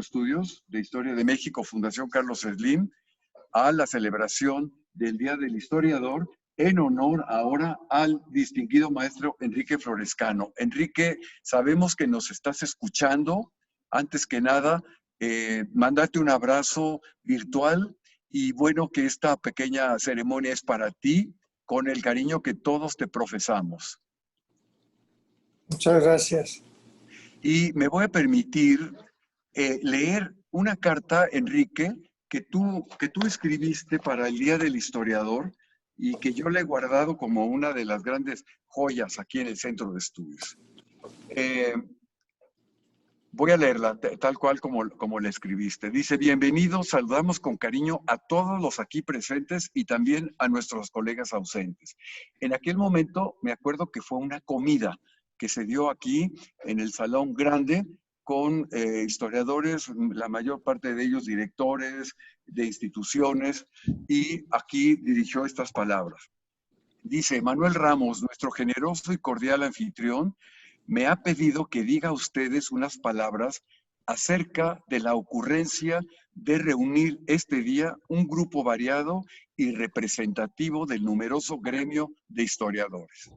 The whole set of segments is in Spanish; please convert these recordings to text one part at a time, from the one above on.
Estudios de Historia de México, Fundación Carlos Slim, a la celebración del Día del Historiador en honor ahora al distinguido maestro Enrique Florescano. Enrique, sabemos que nos estás escuchando. Antes que nada, mandarte un abrazo virtual y bueno que esta pequeña ceremonia es para ti, con el cariño que todos te profesamos. Muchas gracias. Y me voy a permitir leer una carta, Enrique, que tú escribiste para el Día del Historiador y que yo le he guardado como una de las grandes joyas aquí en el Centro de Estudios. Voy a leerla tal cual como la escribiste. Dice: bienvenidos, saludamos con cariño a todos los aquí presentes y también a nuestros colegas ausentes. En aquel momento me acuerdo que fue una comida que se dio aquí en el Salón Grande con historiadores, la mayor parte de ellos directores de instituciones, y aquí dirigió estas palabras. Dice: Manuel Ramos, nuestro generoso y cordial anfitrión, me ha pedido que diga a ustedes unas palabras acerca de la ocurrencia de reunir este día un grupo variado y representativo del numeroso gremio de historiadores.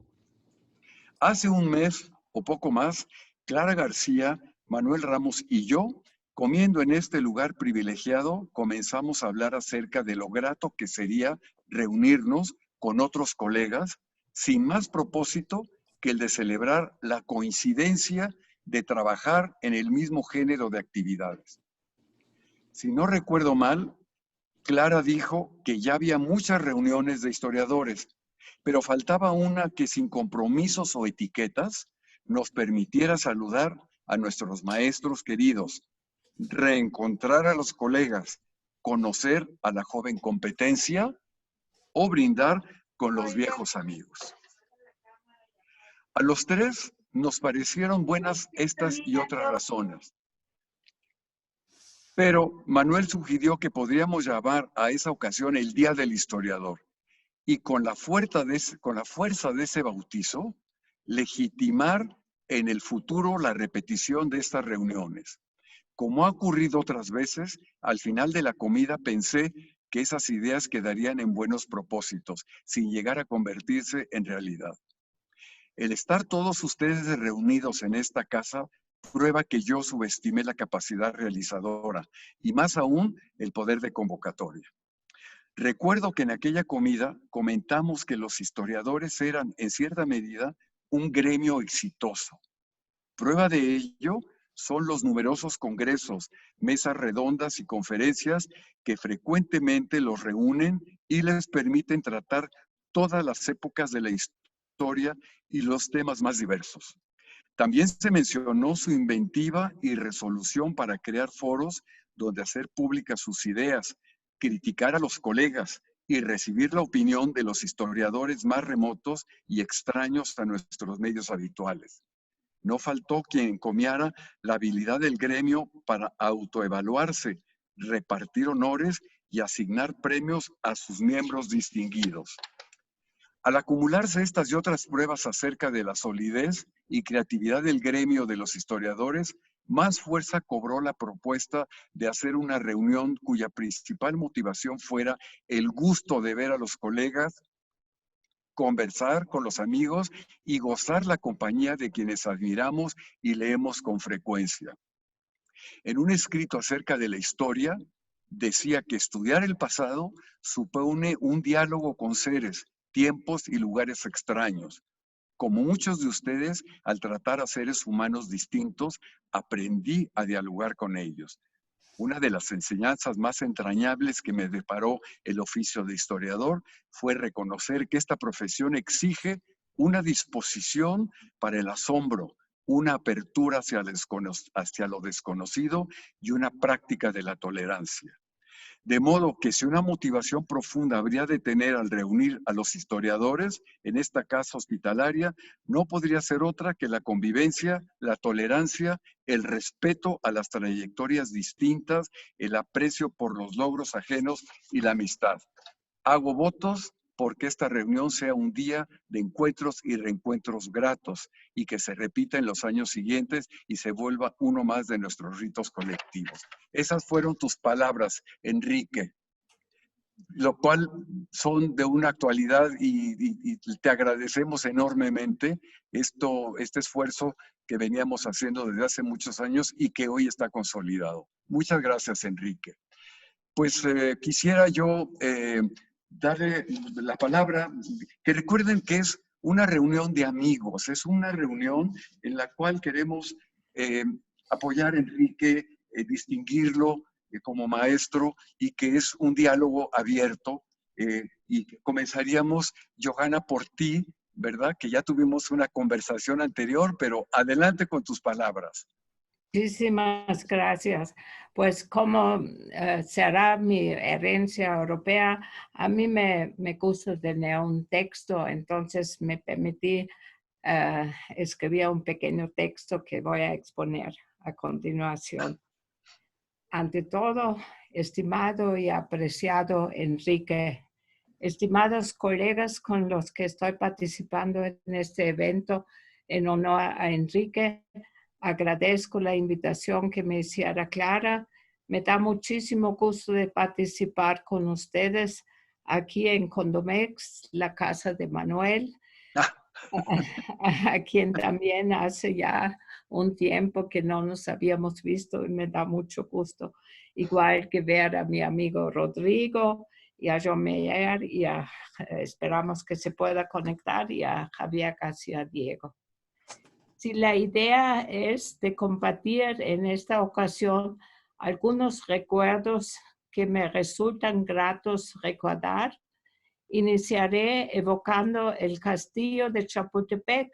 Hace un mes o poco más, Clara García, Manuel Ramos y yo, comiendo en este lugar privilegiado, comenzamos a hablar acerca de lo grato que sería reunirnos con otros colegas, sin más propósito que el de celebrar la coincidencia de trabajar en el mismo género de actividades. Si no recuerdo mal, Clara dijo que ya había muchas reuniones de historiadores, pero faltaba una que sin compromisos o etiquetas nos permitiera saludar a nuestros maestros queridos, reencontrar a los colegas, conocer a la joven competencia o brindar con los viejos amigos. A los tres nos parecieron buenas estas y otras razones. Pero Manuel sugirió que podríamos llamar a esa ocasión el Día del Historiador y con la fuerza de ese bautizo, legitimar en el futuro la repetición de estas reuniones. Como ha ocurrido otras veces, al final de la comida pensé que esas ideas quedarían en buenos propósitos, sin llegar a convertirse en realidad. El estar todos ustedes reunidos en esta casa prueba que yo subestimé la capacidad realizadora y más aún el poder de convocatoria. Recuerdo que en aquella comida comentamos que los historiadores eran, en cierta medida, un gremio exitoso. Prueba de ello son los numerosos congresos, mesas redondas y conferencias que frecuentemente los reúnen y les permiten tratar todas las épocas de la historia y los temas más diversos. También se mencionó su inventiva y resolución para crear foros donde hacer públicas sus ideas, criticar a los colegas y recibir la opinión de los historiadores más remotos y extraños a nuestros medios habituales. No faltó quien encomiara la habilidad del gremio para autoevaluarse, repartir honores y asignar premios a sus miembros distinguidos. Al acumularse estas y otras pruebas acerca de la solidez y creatividad del gremio de los historiadores, más fuerza cobró la propuesta de hacer una reunión cuya principal motivación fuera el gusto de ver a los colegas, conversar con los amigos y gozar la compañía de quienes admiramos y leemos con frecuencia. En un escrito acerca de la historia, decía que estudiar el pasado supone un diálogo con seres, tiempos y lugares extraños. Como muchos de ustedes, al tratar a seres humanos distintos, aprendí a dialogar con ellos. Una de las enseñanzas más entrañables que me deparó el oficio de historiador fue reconocer que esta profesión exige una disposición para el asombro, una apertura hacia lo desconocido y una práctica de la tolerancia. De modo que si una motivación profunda habría de tener al reunir a los historiadores en esta casa hospitalaria, no podría ser otra que la convivencia, la tolerancia, el respeto a las trayectorias distintas, el aprecio por los logros ajenos y la amistad. Hago votos porque esta reunión sea un día de encuentros y reencuentros gratos y que se repita en los años siguientes y se vuelva uno más de nuestros ritos colectivos. Esas fueron tus palabras, Enrique, lo cual son de una actualidad y te agradecemos enormemente este esfuerzo que veníamos haciendo desde hace muchos años y que hoy está consolidado. Muchas gracias, Enrique. Pues quisiera yo darle la palabra, que recuerden que es una reunión de amigos, es una reunión en la cual queremos apoyar a Enrique, distinguirlo como maestro y que es un diálogo abierto. Y comenzaríamos, Johanna, por ti, ¿verdad? Que ya tuvimos una conversación anterior, pero adelante con tus palabras. Muchísimas gracias. Pues como será mi herencia europea, a mí me gusta tener un texto, entonces me permití escribir un pequeño texto que voy a exponer a continuación. Ante todo, estimado y apreciado Enrique, estimados colegas con los que estoy participando en este evento en honor a Enrique, agradezco la invitación que me hiciera Clara. Me da muchísimo gusto de participar con ustedes aquí en Condomex, la casa de Manuel, a quien también hace ya un tiempo que no nos habíamos visto y me da mucho gusto. Igual que ver a mi amigo Rodrigo y a John Meyer y esperamos que se pueda conectar y a Javier García Diego. Si la idea es de compartir en esta ocasión algunos recuerdos que me resultan gratos recordar, iniciaré evocando el castillo de Chapultepec,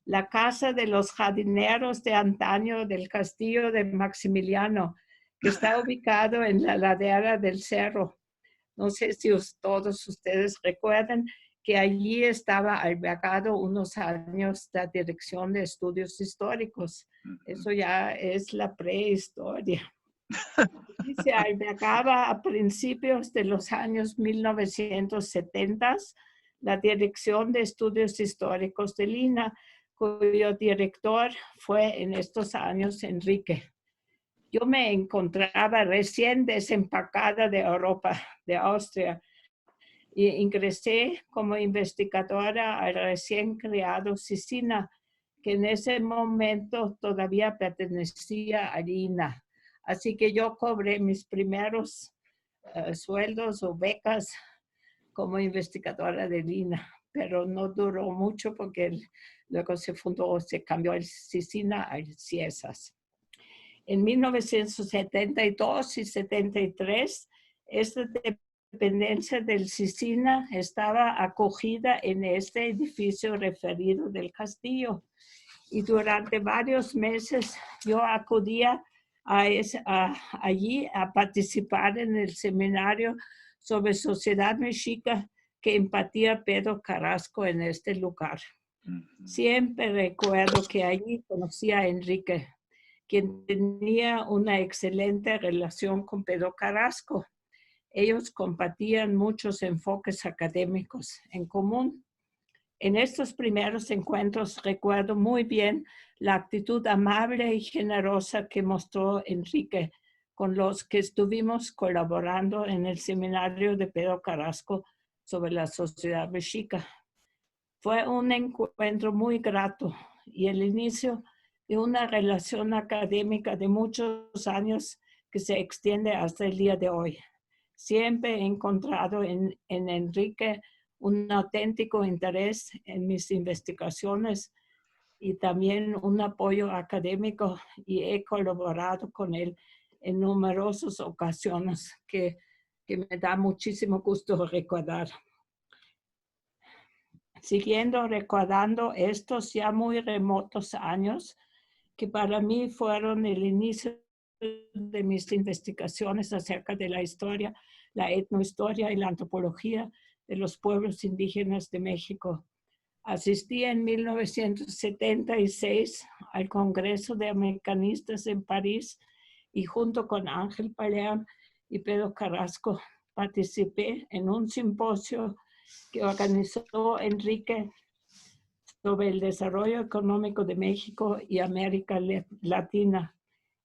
la casa de los jardineros de antaño del castillo de Maximiliano, que está ubicado en la ladera del cerro. No sé si todos ustedes recuerdan que allí estaba albergado unos años la Dirección de Estudios Históricos. Eso ya es la prehistoria. Y se albergaba a principios de los años 1970 la Dirección de Estudios Históricos de Lina, cuyo director fue en estos años Enrique. Yo me encontraba recién desempacada de Europa, de Austria, y ingresé como investigadora al recién creado CICINA, que en ese momento todavía pertenecía a Lina. Así que yo cobré mis primeros sueldos o becas como investigadora de Lina, pero no duró mucho porque luego se cambió el CICINA al CIESAS. En 1972 y 73, esta dependencia del CICINA estaba acogida en este edificio referido del castillo. Y durante varios meses yo acudía allí a participar en el seminario sobre sociedad mexica que impartía Pedro Carrasco en este lugar. Siempre recuerdo que allí conocí a Enrique, quien tenía una excelente relación con Pedro Carrasco. Ellos compartían muchos enfoques académicos en común. En estos primeros encuentros recuerdo muy bien la actitud amable y generosa que mostró Enrique con los que estuvimos colaborando en el seminario de Pedro Carrasco sobre la sociedad mexica. Fue un encuentro muy grato y el inicio de una relación académica de muchos años que se extiende hasta el día de hoy. Siempre he encontrado en Enrique un auténtico interés en mis investigaciones y también un apoyo académico y he colaborado con él en numerosas ocasiones que me da muchísimo gusto recordar. Siguiendo recordando estos ya muy remotos años que para mí fueron el inicio de mis investigaciones acerca de la historia, la etnohistoria y la antropología de los pueblos indígenas de México. Asistí en 1976 al Congreso de Americanistas en París y junto con Ángel Paleán y Pedro Carrasco participé en un simposio que organizó Enrique sobre el desarrollo económico de México y América Latina,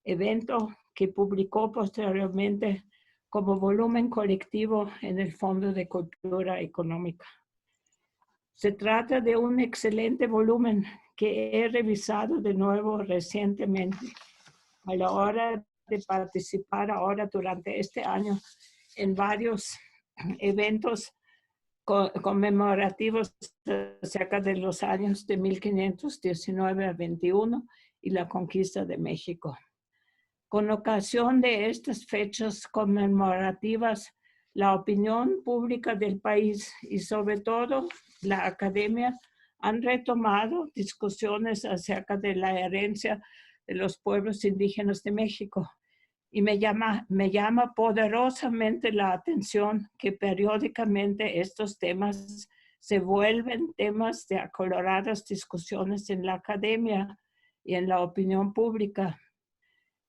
evento que publicó posteriormente como volumen colectivo en el Fondo de Cultura Económica. Se trata de un excelente volumen que he revisado de nuevo recientemente a la hora de participar ahora durante este año en varios eventos conmemorativos acerca de los años de 1519 a 21 y la conquista de México. Con ocasión de estas fechas conmemorativas, la opinión pública del país y sobre todo la academia han retomado discusiones acerca de la herencia de los pueblos indígenas de México. Y me llama poderosamente la atención que periódicamente estos temas se vuelven temas de acaloradas discusiones en la academia y en la opinión pública.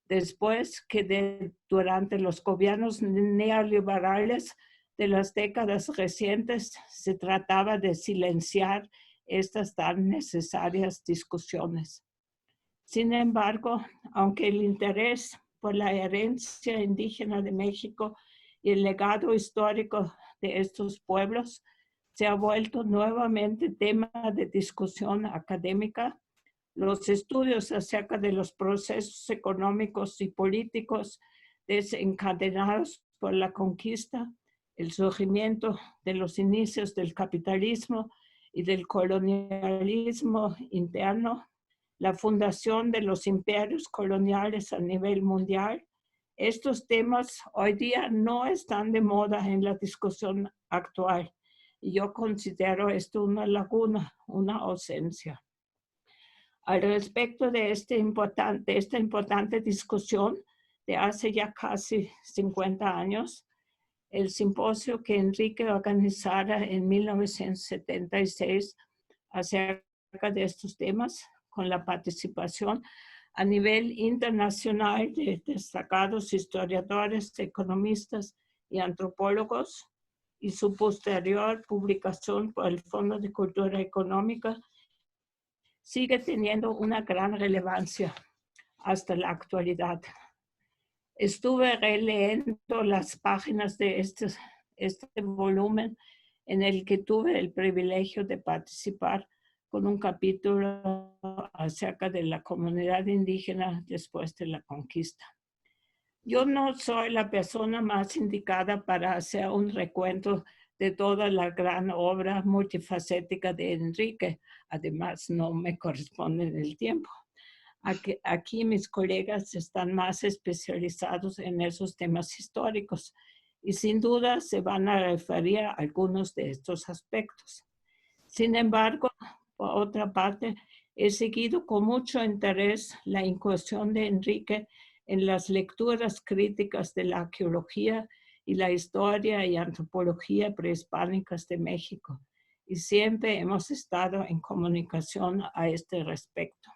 Después que durante los gobiernos neoliberales de las décadas recientes se trataba de silenciar estas tan necesarias discusiones. Sin embargo, aunque el interés por la herencia indígena de México y el legado histórico de estos pueblos se ha vuelto nuevamente tema de discusión académica, los estudios acerca de los procesos económicos y políticos desencadenados por la conquista, el surgimiento de los inicios del capitalismo y del colonialismo interno, la fundación de los imperios coloniales a nivel mundial, estos temas hoy día no están de moda en la discusión actual. Y yo considero esto una laguna, una ausencia. Al respecto de esta importante discusión de hace ya casi 50 años, el simposio que Enrique organizara en 1976 acerca de estos temas, con la participación a nivel internacional de destacados historiadores, economistas y antropólogos, y su posterior publicación por el Fondo de Cultura Económica, sigue teniendo una gran relevancia hasta la actualidad. Estuve releyendo las páginas de este volumen en el que tuve el privilegio de participar con un capítulo acerca de la comunidad indígena después de la conquista. Yo no soy la persona más indicada para hacer un recuento de toda la gran obra multifacética de Enrique. Además, no me corresponde el tiempo. Aquí mis colegas están más especializados en esos temas históricos y sin duda se van a referir a algunos de estos aspectos. Sin embargo, por otra parte, he seguido con mucho interés la incursión de Enrique en las lecturas críticas de la arqueología y la historia y antropología prehispánicas de México, y siempre hemos estado en comunicación a este respecto.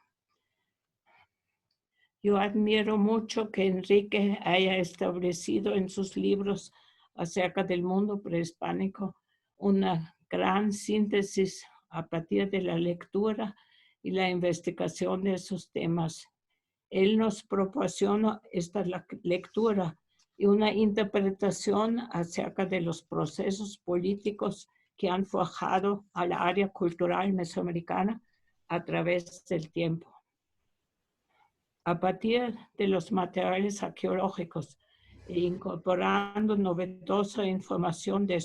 Yo admiro mucho que Enrique haya establecido en sus libros acerca del mundo prehispánico una gran síntesis a partir de la lectura y la investigación de esos temas. Él nos proporciona esta lectura y una interpretación acerca de los procesos políticos que han forjado a la área cultural mesoamericana a través del tiempo. A partir de los materiales arqueológicos e incorporando novedosa información de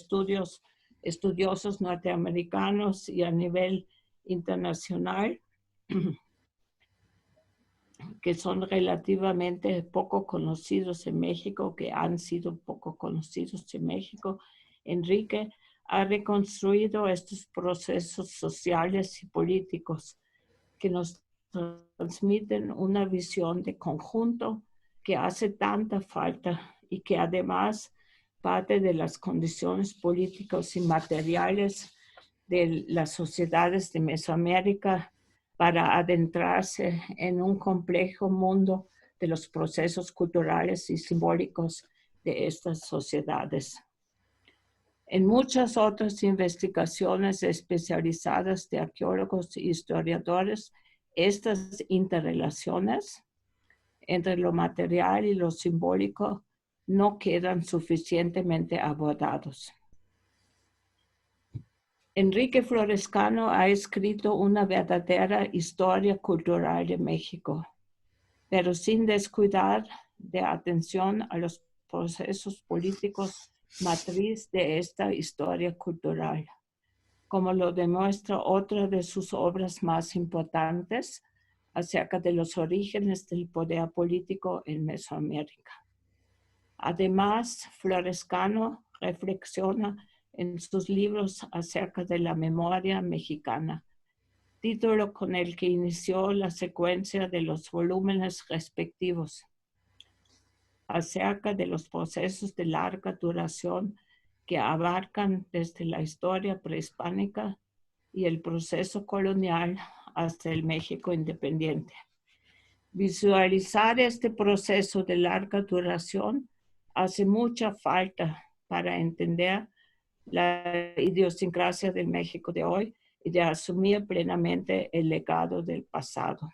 estudiosos norteamericanos y a nivel internacional, que son relativamente poco conocidos en México, que han sido poco conocidos en México, Enrique ha reconstruido estos procesos sociales y políticos que nos transmiten una visión de conjunto que hace tanta falta y que además parte de las condiciones políticas y materiales de las sociedades de Mesoamérica para adentrarse en un complejo mundo de los procesos culturales y simbólicos de estas sociedades. En muchas otras investigaciones especializadas de arqueólogos e historiadores, estas interrelaciones entre lo material y lo simbólico no quedan suficientemente abordados. Enrique Florescano ha escrito una verdadera historia cultural de México, pero sin descuidar de atención a los procesos políticos matriz de esta historia cultural, como lo demuestra otra de sus obras más importantes acerca de los orígenes del poder político en Mesoamérica. Además, Florescano reflexiona en sus libros acerca de la memoria mexicana, título con el que inició la secuencia de los volúmenes respectivos, acerca de los procesos de larga duración que abarcan desde la historia prehispánica y el proceso colonial hasta el México independiente. Visualizar este proceso de larga duración hace mucha falta para entender la idiosincrasia del México de hoy y de asumir plenamente el legado del pasado.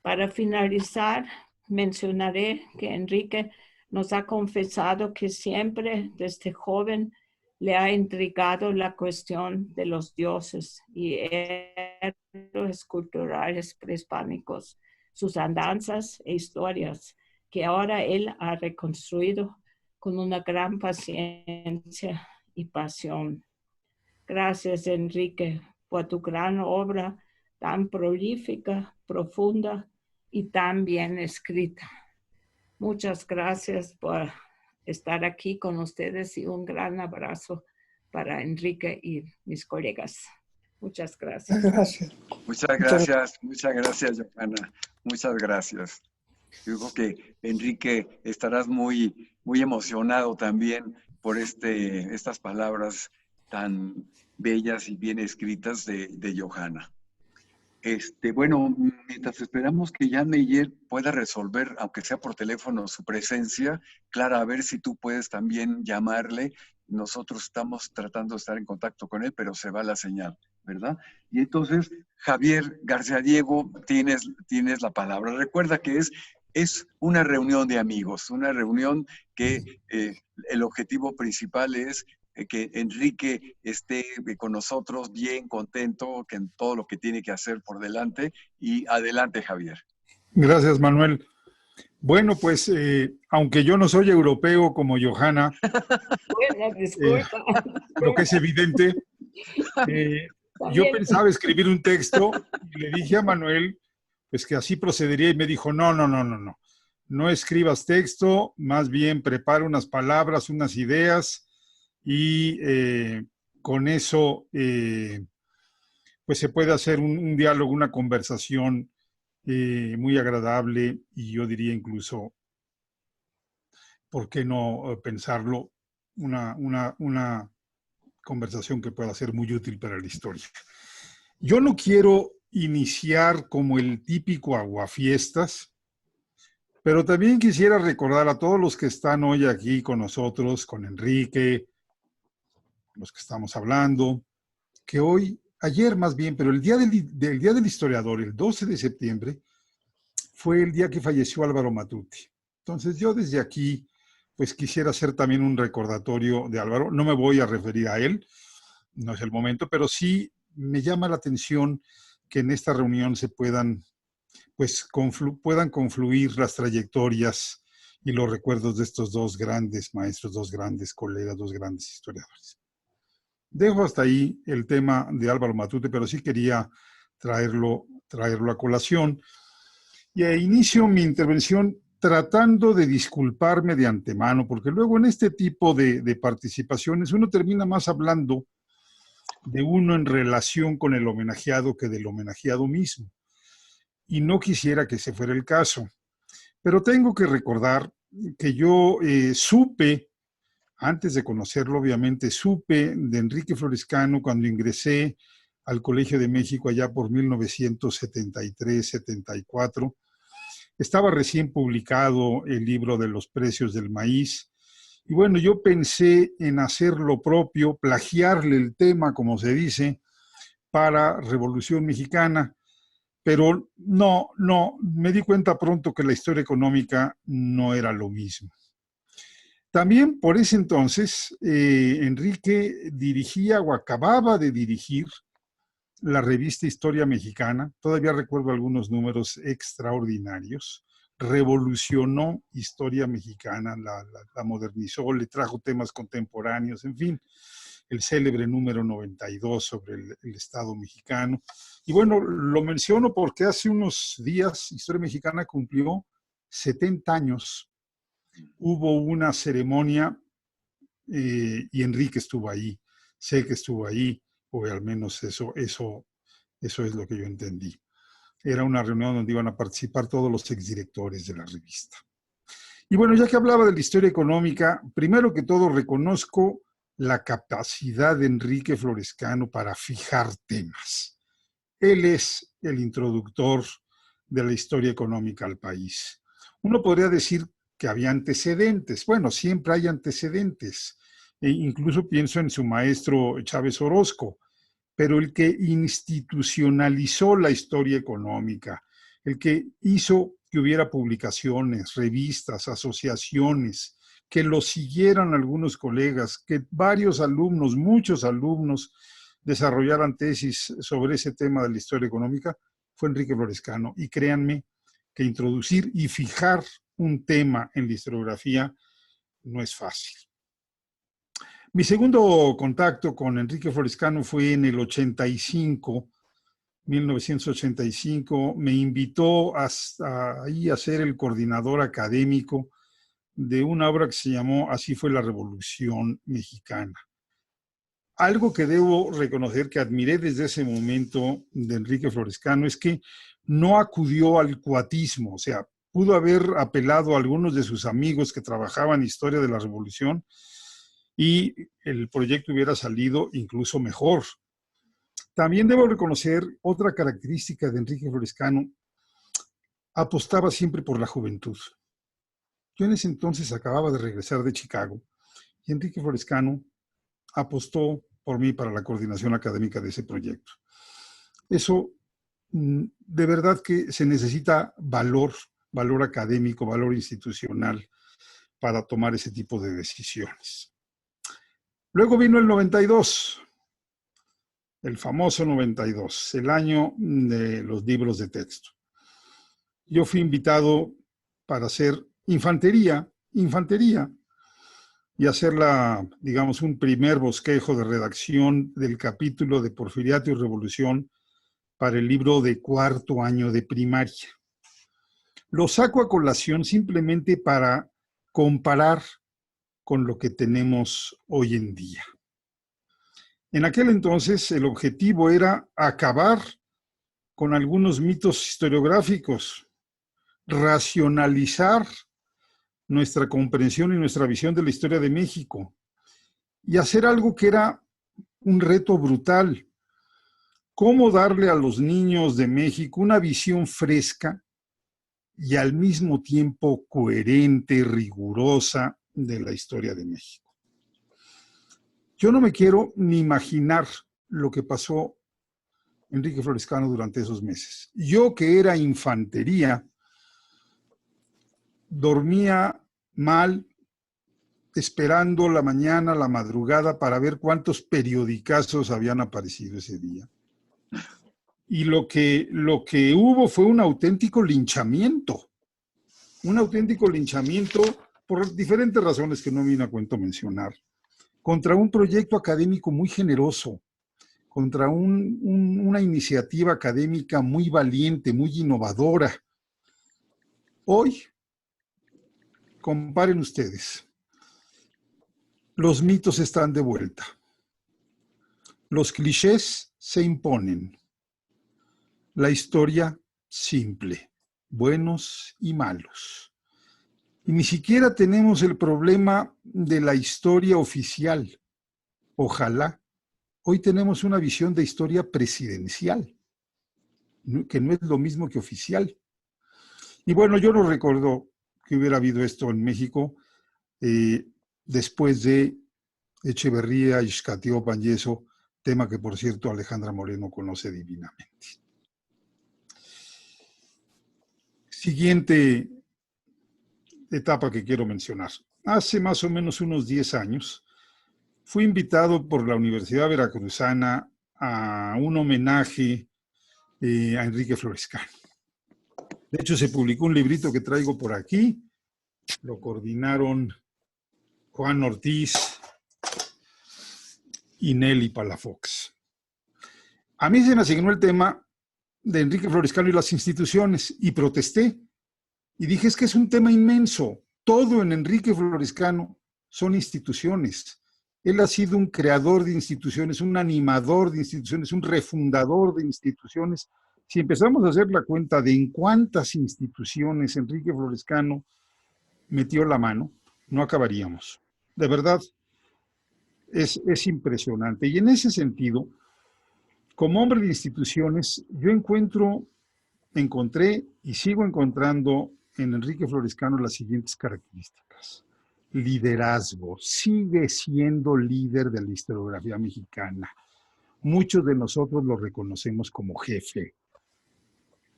Para finalizar, mencionaré que Enrique nos ha confesado que siempre desde joven le ha intrigado la cuestión de los dioses y héroes culturales prehispánicos, sus andanzas e historias, que ahora él ha reconstruido con una gran paciencia y pasión. Gracias, Enrique, por tu gran obra tan prolífica, profunda y tan bien escrita. Muchas gracias por estar aquí con ustedes y un gran abrazo para Enrique y mis colegas. Muchas gracias. Gracias. Muchas gracias, Johanna. Muchas gracias. Yo creo que Enrique estarás muy, muy emocionado también por estas palabras tan bellas y bien escritas de Johanna. Bueno, mientras esperamos que Jan Meyer pueda resolver, aunque sea por teléfono, su presencia, Clara, a ver si tú puedes también llamarle. Nosotros estamos tratando de estar en contacto con él, pero se va la señal, ¿verdad? Y entonces, Javier García Diego, tienes la palabra. Recuerda que es una reunión de amigos, una reunión que el objetivo principal es que Enrique esté con nosotros bien contento en todo lo que tiene que hacer por delante. Y adelante, Javier. Gracias, Manuel. Bueno, pues, aunque yo no soy europeo como Johanna, Bueno, disculpa. lo que es evidente, yo pensaba escribir un texto y le dije a Manuel, pues que así procedería y me dijo, no escribas texto, más bien prepara unas palabras, unas ideas y con eso pues se puede hacer un diálogo, una conversación muy agradable y yo diría incluso, ¿por qué no pensarlo? Una conversación que pueda ser muy útil para la historia. Yo no quiero iniciar como el típico aguafiestas, pero también quisiera recordar a todos los que están hoy aquí con nosotros, con Enrique, los que estamos hablando, que ayer más bien, pero el día del historiador, el 12 de septiembre, fue el día que falleció Álvaro Matute. Entonces yo desde aquí, pues quisiera hacer también un recordatorio de Álvaro. No me voy a referir a él, no es el momento, pero sí me llama la atención que en esta reunión se puedan confluir las trayectorias y los recuerdos de estos dos grandes maestros, dos grandes colegas, dos grandes historiadores. Dejo hasta ahí el tema de Álvaro Matute, pero sí quería traerlo a colación. Y inicio mi intervención tratando de disculparme de antemano, porque luego en este tipo de participaciones uno termina más hablando de uno en relación con el homenajeado que del homenajeado mismo. Y no quisiera que ese fuera el caso. Pero tengo que recordar que yo supe, antes de conocerlo obviamente, supe de Enrique Florescano cuando ingresé al Colegio de México allá por 1973-74. Estaba recién publicado el libro de los precios del maíz Y bueno, yo pensé en hacer lo propio, plagiarle el tema, como se dice, para Revolución Mexicana, pero no, me di cuenta pronto que la historia económica no era lo mismo. También por ese entonces, Enrique dirigía o acababa de dirigir la revista Historia Mexicana. Todavía recuerdo algunos números extraordinarios. Revolucionó Historia Mexicana, la modernizó, le trajo temas contemporáneos, en fin, el célebre número 92 sobre el Estado mexicano. Y bueno, lo menciono porque hace unos días Historia Mexicana cumplió 70 años. Hubo una ceremonia y Enrique estuvo ahí. Sé que estuvo ahí, o al menos eso es lo que yo entendí. Era una reunión donde iban a participar todos los exdirectores de la revista. Y bueno, ya que hablaba de la historia económica, primero que todo reconozco la capacidad de Enrique Florescano para fijar temas. Él es el introductor de la historia económica al país. Uno podría decir que había antecedentes. Bueno, siempre hay antecedentes. E incluso pienso en su maestro Chávez Orozco, pero el que institucionalizó la historia económica, el que hizo que hubiera publicaciones, revistas, asociaciones, que lo siguieran algunos colegas, que varios alumnos, muchos alumnos, desarrollaran tesis sobre ese tema de la historia económica, fue Enrique Florescano. Y créanme que introducir y fijar un tema en la historiografía no es fácil. Mi segundo contacto con Enrique Florescano fue en el 85, 1985. Me invitó ahí a ser el coordinador académico de una obra que se llamó Así fue la Revolución Mexicana. Algo que debo reconocer que admiré desde ese momento de Enrique Florescano es que no acudió al cuatismo, o sea, pudo haber apelado a algunos de sus amigos que trabajaban en historia de la Revolución y el proyecto hubiera salido incluso mejor. También debo reconocer otra característica de Enrique Florescano: apostaba siempre por la juventud. Yo en ese entonces acababa de regresar de Chicago y Enrique Florescano apostó por mí para la coordinación académica de ese proyecto. Eso, de verdad que se necesita valor académico, valor institucional para tomar ese tipo de decisiones. Luego vino el 92, el famoso 92, el año de los libros de texto. Yo fui invitado para hacer infantería, y hacer digamos, un primer bosquejo de redacción del capítulo de Porfiriato y Revolución para el libro de cuarto año de primaria. Lo saco a colación simplemente para comparar con lo que tenemos hoy en día. En aquel entonces el objetivo era acabar con algunos mitos historiográficos, racionalizar nuestra comprensión y nuestra visión de la historia de México y hacer algo que era un reto brutal: cómo darle a los niños de México una visión fresca y al mismo tiempo coherente, rigurosa de la historia de México. Yo no me quiero ni imaginar lo que pasó Enrique Florescano durante esos meses. Yo, que era infantería, dormía mal, esperando la mañana, la madrugada, para ver cuántos periodicazos habían aparecido ese día. Y lo que hubo fue un auténtico linchamiento por diferentes razones que no me viene a cuento mencionar, contra un proyecto académico muy generoso, contra una iniciativa académica muy valiente, muy innovadora. Hoy, comparen ustedes, los mitos están de vuelta. Los clichés se imponen. La historia simple, buenos y malos. Y ni siquiera tenemos el problema de la historia oficial. Ojalá. Hoy tenemos una visión de historia presidencial, que no es lo mismo que oficial. Y bueno, yo no recuerdo que hubiera habido esto en México. después de Echeverría, Ixcatio, Panyeso, tema que, por cierto, Alejandra Moreno conoce divinamente. Siguiente etapa que quiero mencionar. Hace más o menos unos 10 años, fui invitado por la Universidad Veracruzana a un homenaje a Enrique Florescano. De hecho, se publicó un librito que traigo por aquí. Lo coordinaron Juan Ortiz y Nelly Palafox. A mí se me asignó el tema de Enrique Florescano y las instituciones y protesté. Y dije, es que es un tema inmenso. Todo en Enrique Florescano son instituciones. Él ha sido un creador de instituciones, un animador de instituciones, un refundador de instituciones. Si empezamos a hacer la cuenta de en cuántas instituciones Enrique Florescano metió la mano, no acabaríamos. De verdad, es impresionante. Y en ese sentido, como hombre de instituciones, yo encontré y sigo encontrando en Enrique Florescano las siguientes características. Liderazgo, sigue siendo líder de la historiografía mexicana. Muchos de nosotros lo reconocemos como jefe.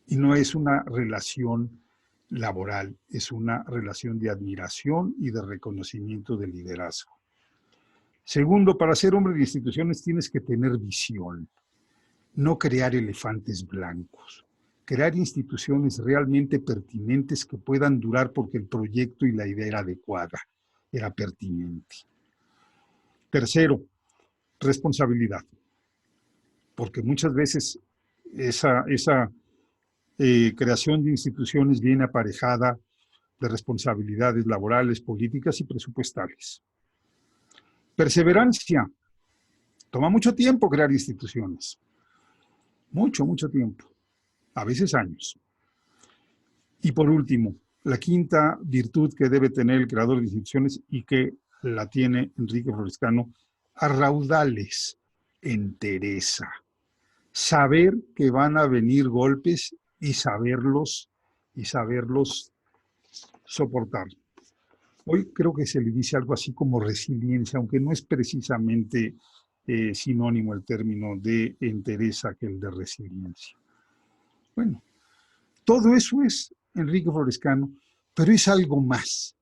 Y no es una relación laboral, es una relación de admiración y de reconocimiento de liderazgo. Segundo, para ser hombre de instituciones tienes que tener visión, no crear elefantes blancos. Crear instituciones realmente pertinentes que puedan durar porque el proyecto y la idea era adecuada, era pertinente. Tercero, responsabilidad, porque muchas veces esa creación de instituciones viene aparejada de responsabilidades laborales, políticas y presupuestales. Perseverancia. Toma mucho tiempo crear instituciones. Mucho tiempo. A veces años. Y por último, la quinta virtud que debe tener el creador de instituciones y que la tiene Enrique Florescano, a raudales, entereza. Saber que van a venir golpes y saberlos soportar. Hoy creo que se le dice algo así como resiliencia, aunque no es precisamente sinónimo el término de entereza que el de resiliencia. Bueno, todo eso es Enrique Florescano, pero es algo más.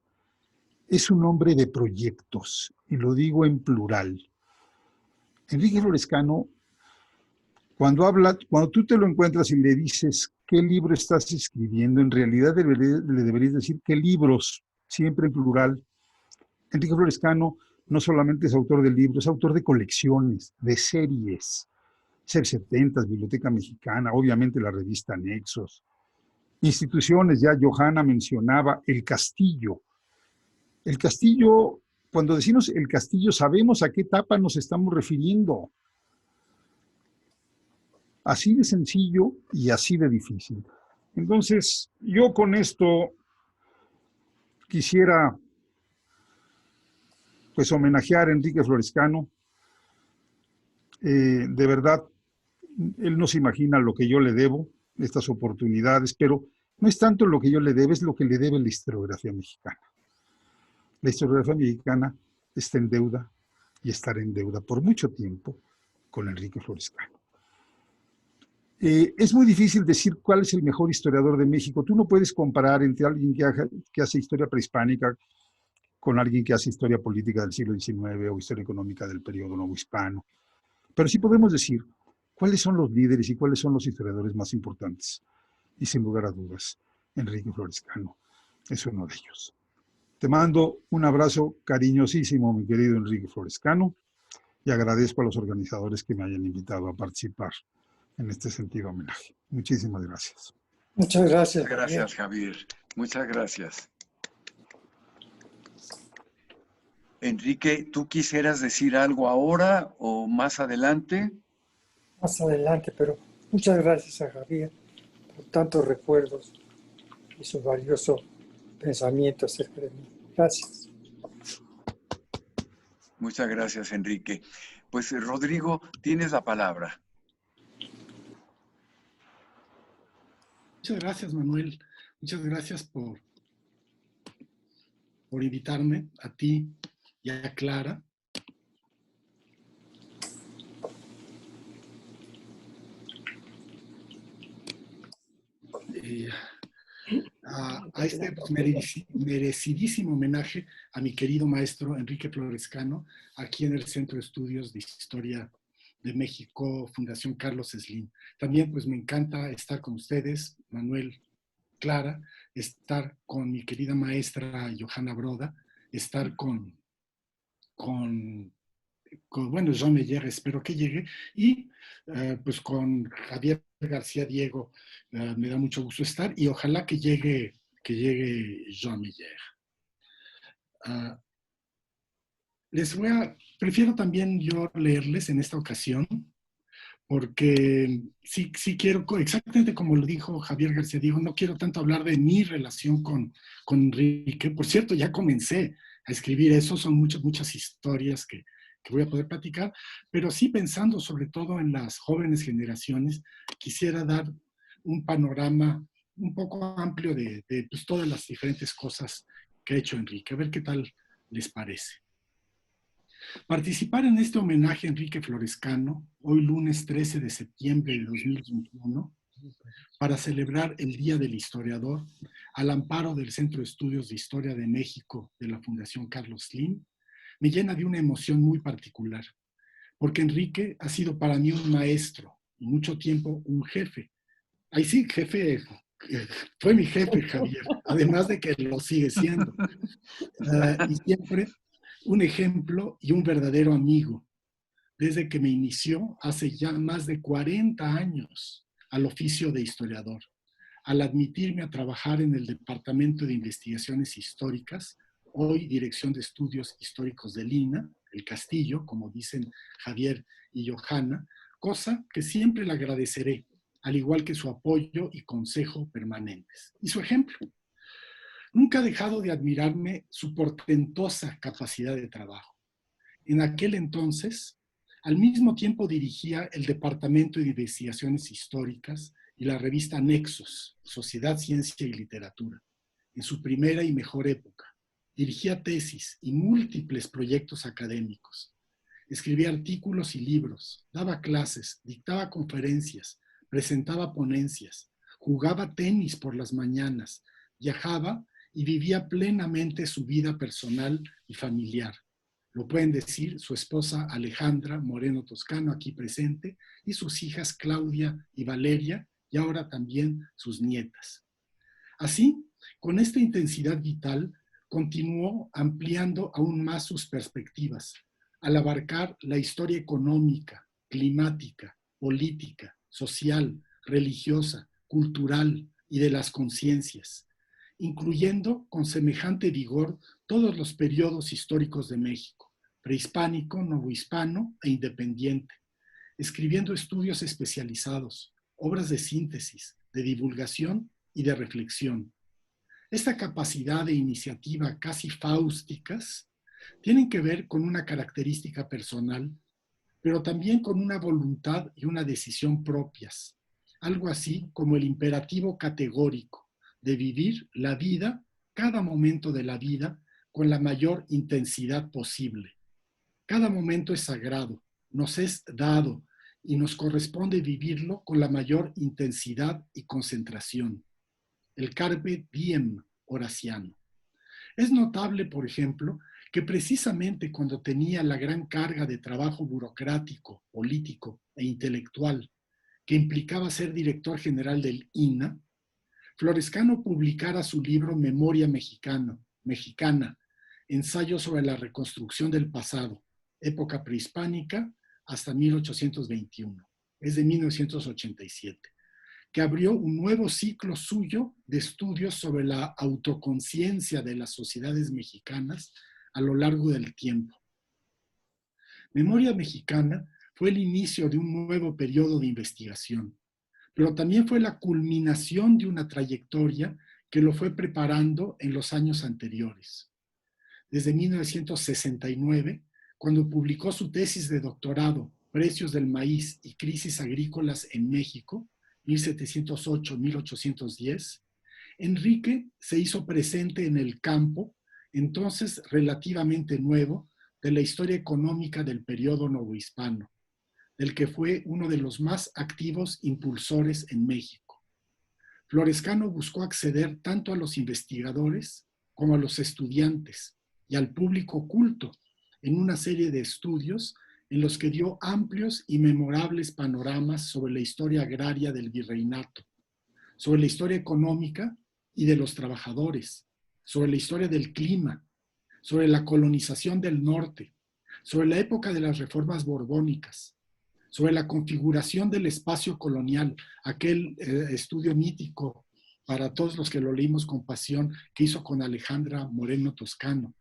Es un hombre de proyectos, y lo digo en plural. Enrique Florescano, cuando tú te lo encuentras y le dices qué libro estás escribiendo, en realidad le deberías decir qué libros, siempre en plural. Enrique Florescano no solamente es autor de libros, es autor de colecciones, de series. Ser 70, Biblioteca Mexicana, obviamente la revista Nexos. Instituciones, ya Johanna mencionaba, el Castillo. El Castillo, cuando decimos el Castillo, sabemos a qué etapa nos estamos refiriendo. Así de sencillo y así de difícil. Entonces, yo con esto quisiera pues homenajear a Enrique Florescano. De verdad, él no se imagina lo que yo le debo, estas oportunidades, pero no es tanto lo que yo le debo, es lo que le debe la historiografía mexicana. La historiografía mexicana está en deuda y estará en deuda por mucho tiempo con Enrique Florescano. Es muy difícil decir cuál es el mejor historiador de México. Tú no puedes comparar entre alguien que hace historia prehispánica con alguien que hace historia política del siglo XIX o historia económica del periodo novohispano. Pero sí podemos decir cuáles son los líderes y cuáles son los historiadores más importantes. Y sin lugar a dudas, Enrique Florescano es uno de ellos. Te mando un abrazo cariñosísimo, mi querido Enrique Florescano, y agradezco a los organizadores que me hayan invitado a participar en este sentido homenaje. Muchísimas gracias. Muchas gracias. Gracias, Javier. Muchas gracias. Enrique, ¿tú quisieras decir algo ahora o más adelante? Más adelante, pero muchas gracias a Javier por tantos recuerdos y su valioso pensamiento acerca de mí. Gracias. Muchas gracias, Enrique. Pues, Rodrigo, tienes la palabra. Muchas gracias, Manuel. Muchas gracias por invitarme a ti y a Clara. A este merecidísimo homenaje a mi querido maestro Enrique Florescano, aquí en el Centro de Estudios de Historia de México, Fundación Carlos Slim. También pues me encanta estar con ustedes, Manuel, Clara, estar con mi querida maestra Johanna Broda, estar con bueno, Jean Meyer, espero que llegue, y pues con Javier García Diego, me da mucho gusto estar, y ojalá que llegue Jean Meyer. Prefiero también yo leerles en esta ocasión, porque sí quiero, exactamente como lo dijo Javier García Diego, no quiero tanto hablar de mi relación con Enrique. Por cierto, ya comencé a escribir eso, son muchas historias que voy a poder platicar, pero sí pensando sobre todo en las jóvenes generaciones, quisiera dar un panorama un poco amplio de pues, todas las diferentes cosas que ha hecho Enrique. A ver qué tal les parece. Participar en este homenaje a Enrique Florescano, hoy lunes 13 de septiembre de 2021, para celebrar el Día del Historiador, al amparo del Centro de Estudios de Historia de México de la Fundación Carlos Slim, me llena de una emoción muy particular, porque Enrique ha sido para mí un maestro y mucho tiempo un jefe. Ahí sí, jefe, fue mi jefe, Javier, además de que lo sigue siendo. Y siempre un ejemplo y un verdadero amigo, desde que me inició hace ya más de 40 años al oficio de historiador, al admitirme a trabajar en el Departamento de Investigaciones Históricas, hoy Dirección de Estudios Históricos de Lina, el Castillo, como dicen Javier y Johanna, cosa que siempre le agradeceré, al igual que su apoyo y consejo permanentes. Y su ejemplo. Nunca ha dejado de admirarme su portentosa capacidad de trabajo. En aquel entonces, al mismo tiempo dirigía el Departamento de Investigaciones Históricas y la revista Nexos, Sociedad, Ciencia y Literatura, en su primera y mejor época. Dirigía tesis y múltiples proyectos académicos. Escribía artículos y libros, daba clases, dictaba conferencias, presentaba ponencias, jugaba tenis por las mañanas, viajaba y vivía plenamente su vida personal y familiar. Lo pueden decir su esposa Alejandra Moreno Toscano, aquí presente, y sus hijas Claudia y Valeria, y ahora también sus nietas. Así, con esta intensidad vital, continuó ampliando aún más sus perspectivas, al abarcar la historia económica, climática, política, social, religiosa, cultural y de las conciencias, incluyendo con semejante vigor todos los periodos históricos de México, prehispánico, novohispano e independiente, escribiendo estudios especializados, obras de síntesis, de divulgación y de reflexión. Esta capacidad de iniciativa casi fáusticas tienen que ver con una característica personal, pero también con una voluntad y una decisión propias, algo así como el imperativo categórico de vivir la vida, cada momento de la vida, con la mayor intensidad posible. Cada momento es sagrado, nos es dado y nos corresponde vivirlo con la mayor intensidad y concentración. El carpe diem horaciano. Es notable, por ejemplo, que precisamente cuando tenía la gran carga de trabajo burocrático, político e intelectual que implicaba ser director general del INAH, Florescano publicara su libro Memoria Mexicana, ensayo sobre la reconstrucción del pasado, época prehispánica hasta 1821, es de 1987, que abrió un nuevo ciclo suyo de estudios sobre la autoconciencia de las sociedades mexicanas a lo largo del tiempo. Memoria Mexicana fue el inicio de un nuevo periodo de investigación, pero también fue la culminación de una trayectoria que lo fue preparando en los años anteriores. Desde 1969, cuando publicó su tesis de doctorado, Precios del maíz y crisis agrícolas en México, 1708-1810, Enrique se hizo presente en el campo, entonces relativamente nuevo, de la historia económica del periodo novohispano, del que fue uno de los más activos impulsores en México. Florescano buscó acceder tanto a los investigadores como a los estudiantes y al público culto en una serie de estudios en los que dio amplios y memorables panoramas sobre la historia agraria del virreinato, sobre la historia económica y de los trabajadores, sobre la historia del clima, sobre la colonización del norte, sobre la época de las reformas borbónicas, sobre la configuración del espacio colonial, aquel estudio mítico para todos los que lo leímos con pasión que hizo con Alejandra Moreno Toscano,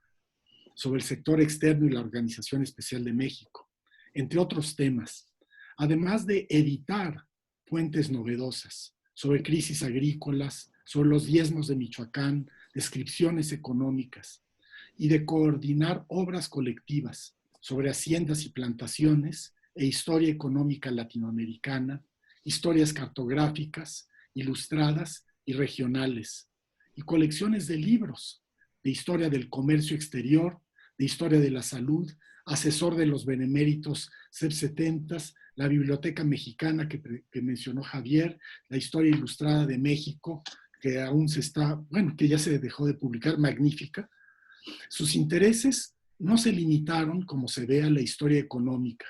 sobre el sector externo y la Organización Especial de México, entre otros temas, además de editar fuentes novedosas sobre crisis agrícolas, sobre los diezmos de Michoacán, descripciones económicas, y de coordinar obras colectivas sobre haciendas y plantaciones e historia económica latinoamericana, historias cartográficas, ilustradas y regionales, y colecciones de libros de historia del comercio exterior, de historia de la salud, asesor de los beneméritos CEP 70, la Biblioteca Mexicana que mencionó Javier, la historia ilustrada de México, que aún se está, bueno, que ya se dejó de publicar, magnífica. Sus intereses no se limitaron, como se ve, a la historia económica.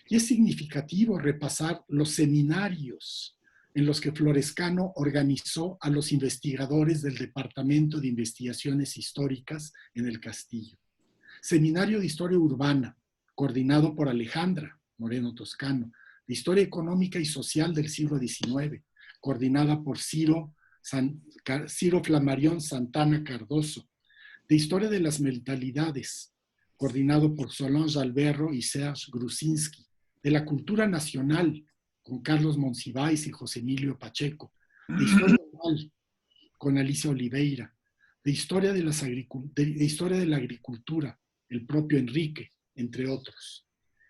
Y es significativo repasar los seminarios en los que Florescano organizó a los investigadores del Departamento de Investigaciones Históricas en el Castillo. Seminario de Historia Urbana, coordinado por Alejandra Moreno Toscano, de Historia Económica y Social del siglo XIX, coordinada por Ciro Flamarión Santana Cardoso, de Historia de las Mentalidades, coordinado por Solange Alberro y Serge Grusinski, de la Cultura Nacional, con Carlos Monsiváis y José Emilio Pacheco, de Historia Oral, con Alicia Oliveira, de Historia de la Agricultura, el propio Enrique, entre otros.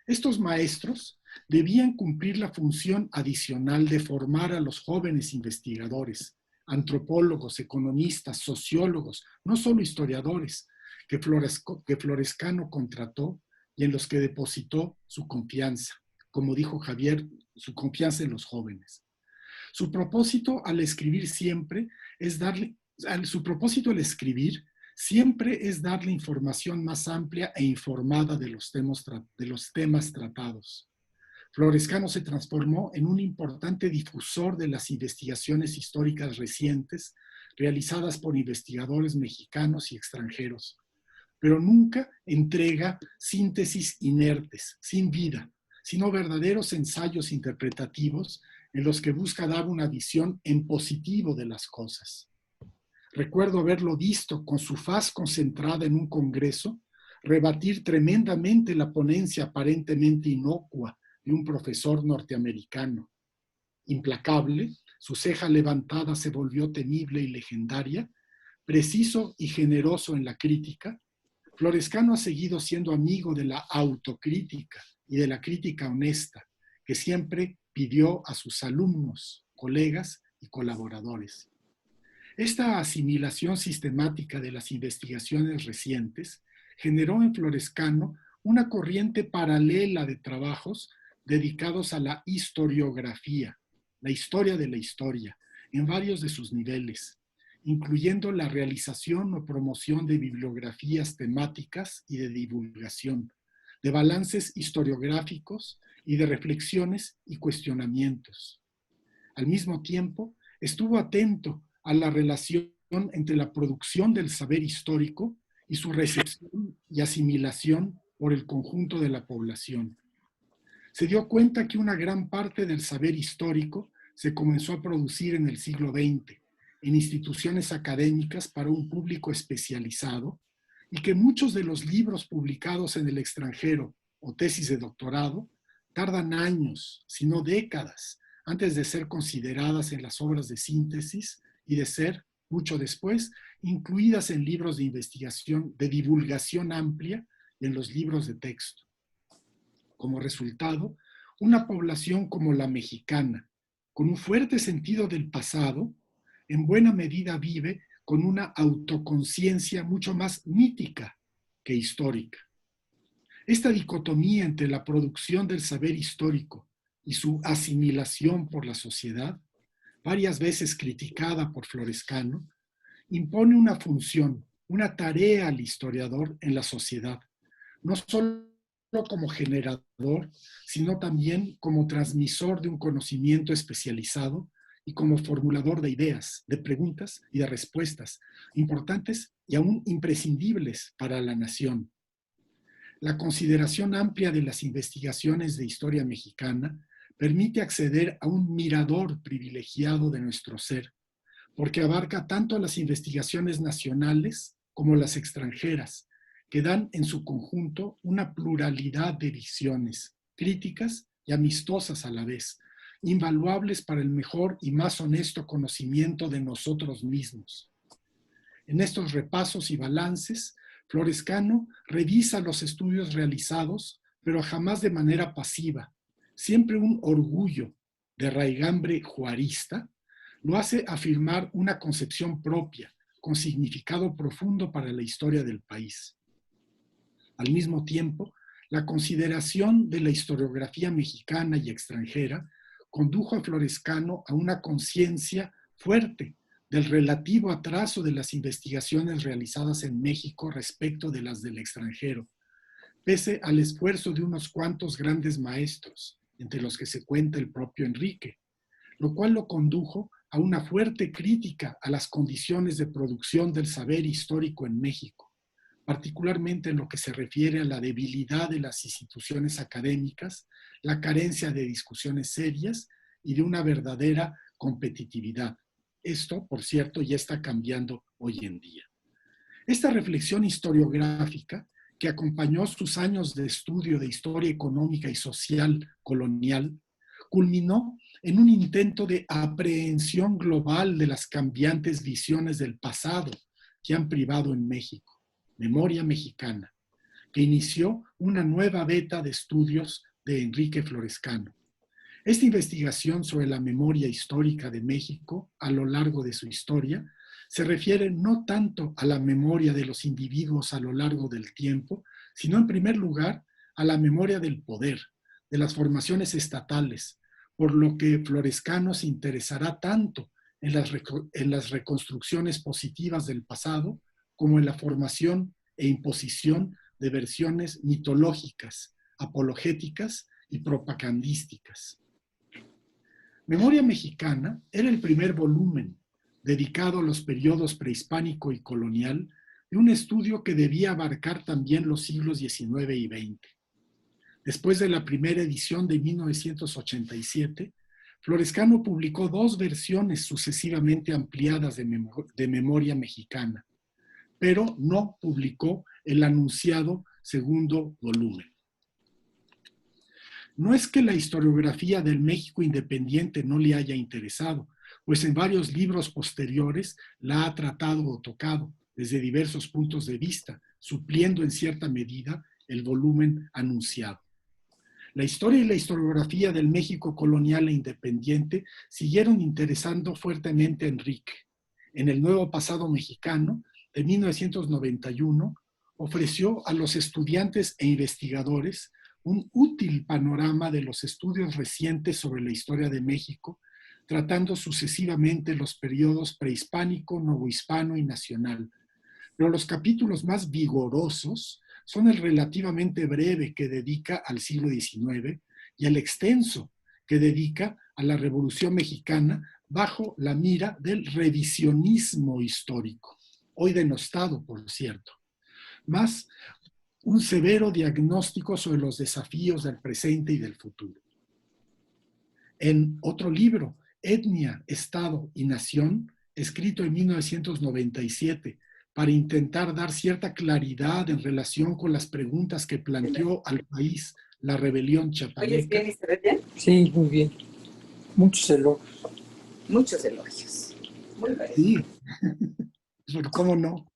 Estos maestros debían cumplir la función adicional de formar a los jóvenes investigadores, antropólogos, economistas, sociólogos, no solo historiadores, que Florescano contrató y en los que depositó su confianza, como dijo Javier, su confianza en los jóvenes. Su propósito al escribir siempre es darle información más amplia e informada de los temas tratados. Florescano se transformó en un importante difusor de las investigaciones históricas recientes realizadas por investigadores mexicanos y extranjeros, pero nunca entrega síntesis inertes, sin vida, sino verdaderos ensayos interpretativos en los que busca dar una visión en positivo de las cosas. Recuerdo haberlo visto con su faz concentrada en un congreso, rebatir tremendamente la ponencia aparentemente inocua de un profesor norteamericano. Implacable, su ceja levantada se volvió temible y legendaria, preciso y generoso en la crítica. Florescano ha seguido siendo amigo de la autocrítica y de la crítica honesta, que siempre pidió a sus alumnos, colegas y colaboradores. Esta asimilación sistemática de las investigaciones recientes generó en Florescano una corriente paralela de trabajos dedicados a la historiografía, la historia de la historia, en varios de sus niveles, incluyendo la realización o promoción de bibliografías temáticas y de divulgación, de balances historiográficos y de reflexiones y cuestionamientos. Al mismo tiempo, estuvo atento a la relación entre la producción del saber histórico y su recepción y asimilación por el conjunto de la población. Se dio cuenta que una gran parte del saber histórico se comenzó a producir en el siglo XX, en instituciones académicas para un público especializado, y que muchos de los libros publicados en el extranjero o tesis de doctorado tardan años, si no décadas, antes de ser consideradas en las obras de síntesis y de ser, mucho después, incluidas en libros de investigación, de divulgación amplia y en los libros de texto. Como resultado, una población como la mexicana, con un fuerte sentido del pasado, en buena medida vive con una autoconciencia mucho más mítica que histórica. Esta dicotomía entre la producción del saber histórico y su asimilación por la sociedad, varias veces criticada por Florescano, impone una función, una tarea al historiador en la sociedad, no solo como generador, sino también como transmisor de un conocimiento especializado y como formulador de ideas, de preguntas y de respuestas importantes y aún imprescindibles para la nación. La consideración amplia de las investigaciones de historia mexicana permite acceder a un mirador privilegiado de nuestro ser, porque abarca tanto las investigaciones nacionales como las extranjeras, que dan en su conjunto una pluralidad de visiones, críticas y amistosas a la vez, invaluables para el mejor y más honesto conocimiento de nosotros mismos. En estos repasos y balances, Florescano revisa los estudios realizados, pero jamás de manera pasiva. Siempre un orgullo de raigambre juarista lo hace afirmar una concepción propia, con significado profundo para la historia del país. Al mismo tiempo, la consideración de la historiografía mexicana y extranjera condujo a Florescano a una conciencia fuerte del relativo atraso de las investigaciones realizadas en México respecto de las del extranjero, pese al esfuerzo de unos cuantos grandes maestros, entre los que se cuenta el propio Enrique, lo cual lo condujo a una fuerte crítica a las condiciones de producción del saber histórico en México, particularmente en lo que se refiere a la debilidad de las instituciones académicas, la carencia de discusiones serias y de una verdadera competitividad. Esto, por cierto, ya está cambiando hoy en día. Esta reflexión historiográfica, que acompañó sus años de estudio de historia económica y social colonial, culminó en un intento de aprehensión global de las cambiantes visiones del pasado que han privado en México, Memoria Mexicana, que inició una nueva veta de estudios de Enrique Florescano. Esta investigación sobre la memoria histórica de México a lo largo de su historia se refiere no tanto a la memoria de los individuos a lo largo del tiempo, sino en primer lugar a la memoria del poder, de las formaciones estatales, por lo que Florescano se interesará tanto en las reconstrucciones positivas del pasado como en la formación e imposición de versiones mitológicas, apologéticas y propagandísticas. Memoria Mexicana era el primer volumen dedicado a los periodos prehispánico y colonial de un estudio que debía abarcar también los siglos XIX y XX. Después de la primera edición de 1987, Florescano publicó 2 versiones sucesivamente ampliadas de Memoria Mexicana, pero no publicó el anunciado segundo volumen. No es que la historiografía del México independiente no le haya interesado, pues en varios libros posteriores la ha tratado o tocado desde diversos puntos de vista, supliendo en cierta medida el volumen anunciado. La historia y la historiografía del México colonial e independiente siguieron interesando fuertemente a Enrique. En El Nuevo Pasado Mexicano, de 1991, ofreció a los estudiantes e investigadores un útil panorama de los estudios recientes sobre la historia de México, tratando sucesivamente los periodos prehispánico, novohispano y nacional. Pero los capítulos más vigorosos son el relativamente breve que dedica al siglo XIX y el extenso que dedica a la Revolución Mexicana bajo la mira del revisionismo histórico, hoy denostado, por cierto, más un severo diagnóstico sobre los desafíos del presente y del futuro. En otro libro, Etnia, Estado y Nación, escrito en 1997, para intentar dar cierta claridad en relación con las preguntas que planteó al país la rebelión chiapaneca. ¿Oyes bien y se ve bien? Sí, muy bien. Muchos elogios. Muchos elogios. Muy bien. Sí, pero cómo no.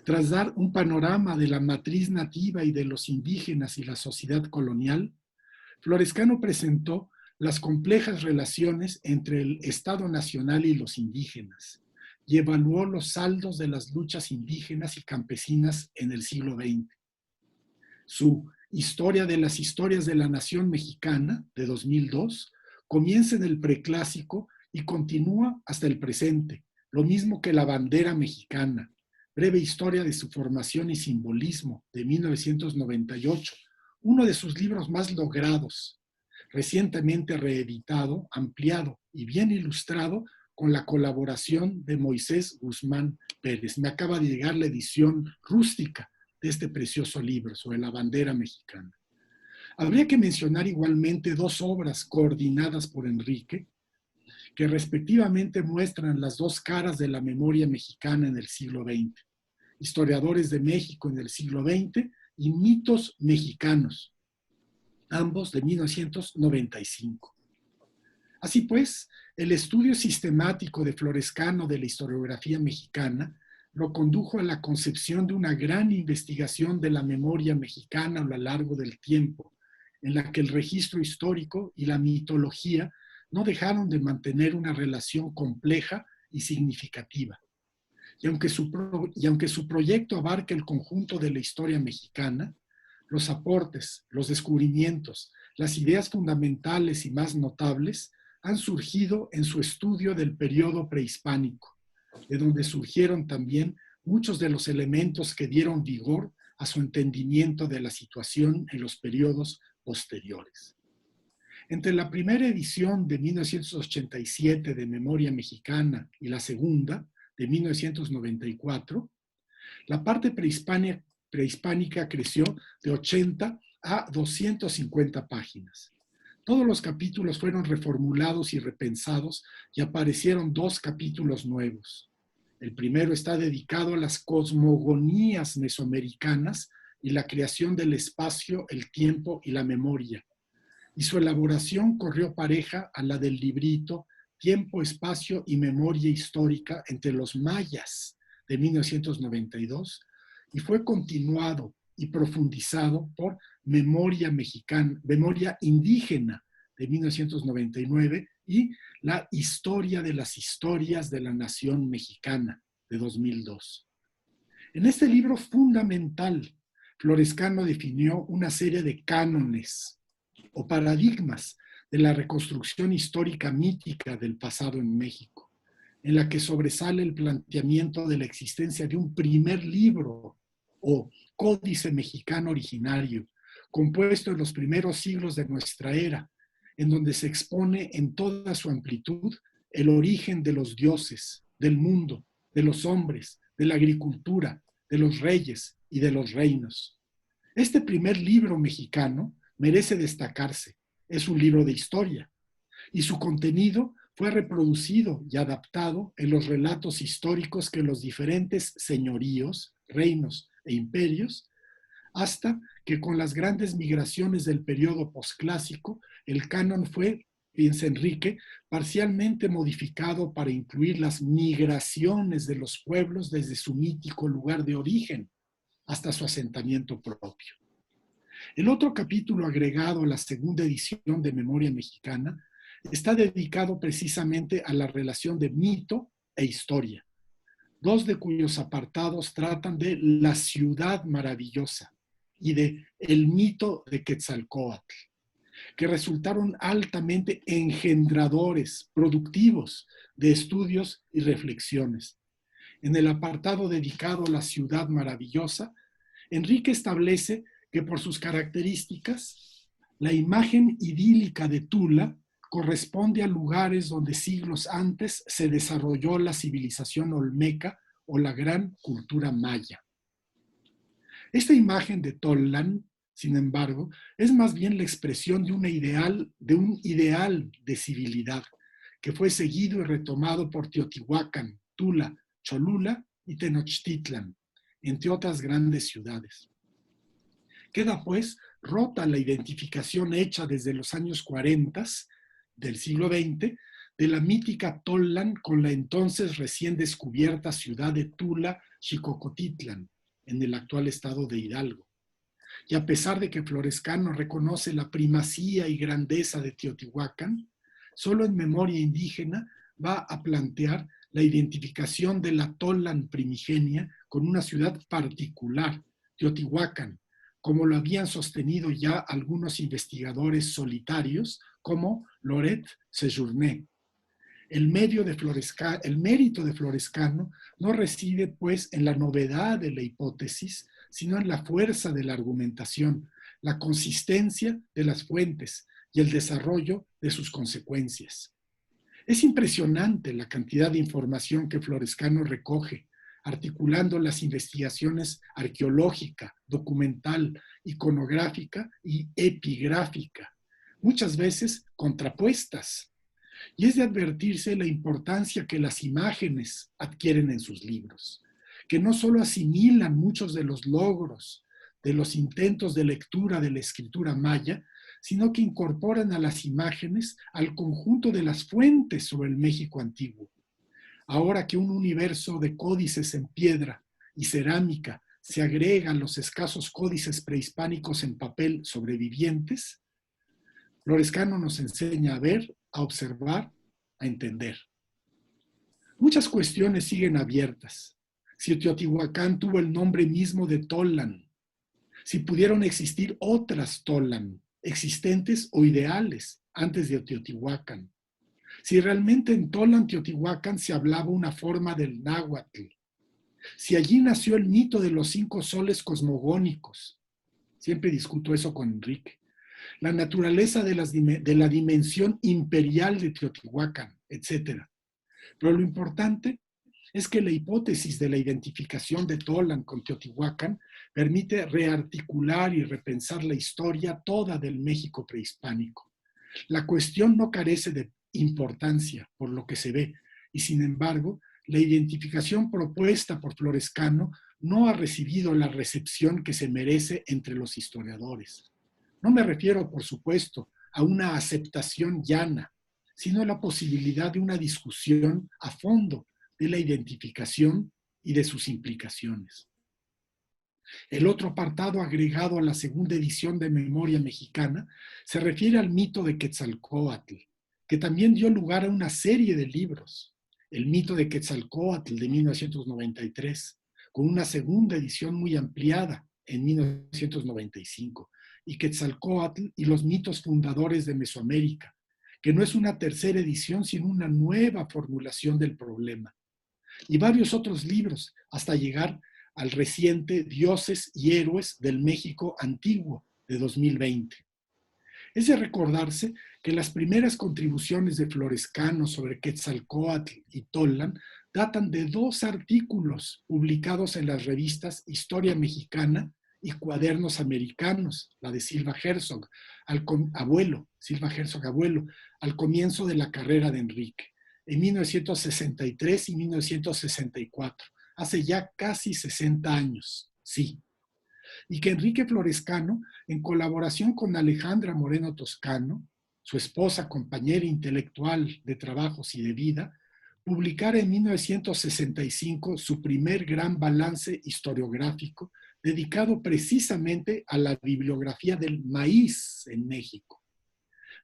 Tras dar un panorama de la matriz nativa y de los indígenas y la sociedad colonial, Florescano presentó las complejas relaciones entre el Estado Nacional y los indígenas y evaluó los saldos de las luchas indígenas y campesinas en el siglo XX. Su Historia de las historias de la nación mexicana, de 2002, comienza en el preclásico y continúa hasta el presente, lo mismo que La bandera mexicana, breve historia de su formación y simbolismo, de 1998, uno de sus libros más logrados, recientemente reeditado, ampliado y bien ilustrado con la colaboración de Moisés Guzmán Pérez. Me acaba de llegar la edición rústica de este precioso libro sobre la bandera mexicana. Habría que mencionar igualmente dos obras coordinadas por Enrique, que respectivamente muestran las dos caras de la memoria mexicana en el siglo XX. Historiadores de México en el siglo XX y mitos mexicanos, ambos de 1995. Así pues, el estudio sistemático de Florescano de la historiografía mexicana lo condujo a la concepción de una gran investigación de la memoria mexicana a lo largo del tiempo, en la que el registro histórico y la mitología no dejaron de mantener una relación compleja y significativa. Y aunque su proyecto abarca el conjunto de la historia mexicana, los aportes, los descubrimientos, las ideas fundamentales y más notables han surgido en su estudio del periodo prehispánico, de donde surgieron también muchos de los elementos que dieron vigor a su entendimiento de la situación en los periodos posteriores. Entre la primera edición de 1987 de Memoria Mexicana y la segunda, de 1994, la parte prehispánica creció de 80 a 250 páginas. Todos los capítulos fueron reformulados y repensados y aparecieron dos capítulos nuevos. El primero está dedicado a las cosmogonías mesoamericanas y la creación del espacio, el tiempo y la memoria. Y su elaboración corrió pareja a la del librito Tiempo, Espacio y Memoria Histórica entre los Mayas de 1992 y fue continuado y profundizado por Memoria Mexicana, Memoria Indígena de 1999 y La Historia de las Historias de la Nación Mexicana de 2002. En este libro fundamental, Florescano definió una serie de cánones o paradigmas de la reconstrucción histórica mítica del pasado en México, en la que sobresale el planteamiento de la existencia de un primer libro o códice mexicano originario, compuesto en los primeros siglos de nuestra era, en donde se expone en toda su amplitud el origen de los dioses, del mundo, de los hombres, de la agricultura, de los reyes y de los reinos. Este primer libro mexicano merece destacarse. Es un libro de historia y su contenido fue reproducido y adaptado en los relatos históricos que los diferentes señoríos, reinos e imperios, hasta que con las grandes migraciones del periodo posclásico, el canon fue, piensa Enrique, parcialmente modificado para incluir las migraciones de los pueblos desde su mítico lugar de origen hasta su asentamiento propio. El otro capítulo agregado a la segunda edición de Memoria Mexicana está dedicado precisamente a la relación de mito e historia, dos de cuyos apartados tratan de la ciudad maravillosa y de el mito de Quetzalcóatl, que resultaron altamente engendradores, productivos de estudios y reflexiones. En el apartado dedicado a la ciudad maravillosa, Enrique establece que por sus características, la imagen idílica de Tula corresponde a lugares donde siglos antes se desarrolló la civilización olmeca o la gran cultura maya. Esta imagen de Tollan, sin embargo, es más bien la expresión de un ideal de civilidad que fue seguido y retomado por Teotihuacán, Tula, Cholula y Tenochtitlan, entre otras grandes ciudades. Queda pues rota la identificación hecha desde los años 40 del siglo XX de la mítica Tollan con la entonces recién descubierta ciudad de Tula, Xicocotitlán, en el actual estado de Hidalgo. Y a pesar de que Florescano reconoce la primacía y grandeza de Teotihuacán, solo en Memoria Indígena va a plantear la identificación de la Tollan primigenia con una ciudad particular, Teotihuacán, como lo habían sostenido ya algunos investigadores solitarios, como Laurent Séjourné. El mérito de Florescano no reside, pues, en la novedad de la hipótesis, sino en la fuerza de la argumentación, la consistencia de las fuentes y el desarrollo de sus consecuencias. Es impresionante la cantidad de información que Florescano recoge, articulando las investigaciones arqueológica, documental, iconográfica y epigráfica, muchas veces contrapuestas. Y es de advertirse la importancia que las imágenes adquieren en sus libros, que no solo asimilan muchos de los logros de los intentos de lectura de la escritura maya, sino que incorporan a las imágenes al conjunto de las fuentes sobre el México antiguo. Ahora que un universo de códices en piedra y cerámica se agrega a los escasos códices prehispánicos en papel sobrevivientes, Florescano nos enseña a ver, a observar, a entender. Muchas cuestiones siguen abiertas. Si Teotihuacán tuvo el nombre mismo de Tolan, si pudieron existir otras Tolan, existentes o ideales, antes de Teotihuacán. Si realmente en Tolan, Teotihuacán, se hablaba una forma del náhuatl. Si allí nació el mito de los 5 soles cosmogónicos. Siempre discuto eso con Enrique. La naturaleza de la dimensión imperial de Teotihuacán, etc. Pero lo importante es que la hipótesis de la identificación de Tolan con Teotihuacán permite rearticular y repensar la historia toda del México prehispánico. La cuestión no carece de importancia por lo que se ve, y sin embargo, la identificación propuesta por Florescano no ha recibido la recepción que se merece entre los historiadores. No me refiero, por supuesto, a una aceptación llana, sino a la posibilidad de una discusión a fondo de la identificación y de sus implicaciones. El otro apartado agregado a la segunda edición de Memoria Mexicana se refiere al mito de Quetzalcóatl, que también dio lugar a una serie de libros. El mito de Quetzalcóatl de 1993, con una segunda edición muy ampliada en 1995, y Quetzalcóatl y los mitos fundadores de Mesoamérica, que no es una tercera edición, sino una nueva formulación del problema. Y varios otros libros, hasta llegar al reciente Dioses y Héroes del México Antiguo de 2020. Es de recordarse que las primeras contribuciones de Florescano sobre Quetzalcóatl y Tolan datan de 2 artículos publicados en las revistas Historia Mexicana y Cuadernos Americanos, la de Silva Herzog, Silva Herzog abuelo, al comienzo de la carrera de Enrique, en 1963 y 1964, hace ya casi 60 años, sí. Y que Enrique Florescano, en colaboración con Alejandra Moreno Toscano, su esposa, compañera intelectual de trabajos y de vida, publicara en 1965 su primer gran balance historiográfico dedicado precisamente a la bibliografía del maíz en México.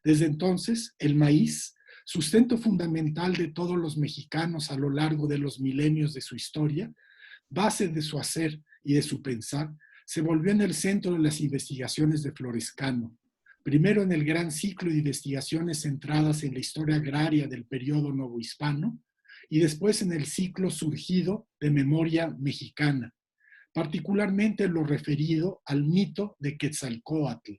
Desde entonces, el maíz, sustento fundamental de todos los mexicanos a lo largo de los milenios de su historia, base de su hacer y de su pensar, se volvió en el centro de las investigaciones de Florescano, primero en el gran ciclo de investigaciones centradas en la historia agraria del periodo novohispano y después en el ciclo surgido de Memoria Mexicana, particularmente en lo referido al mito de Quetzalcóatl,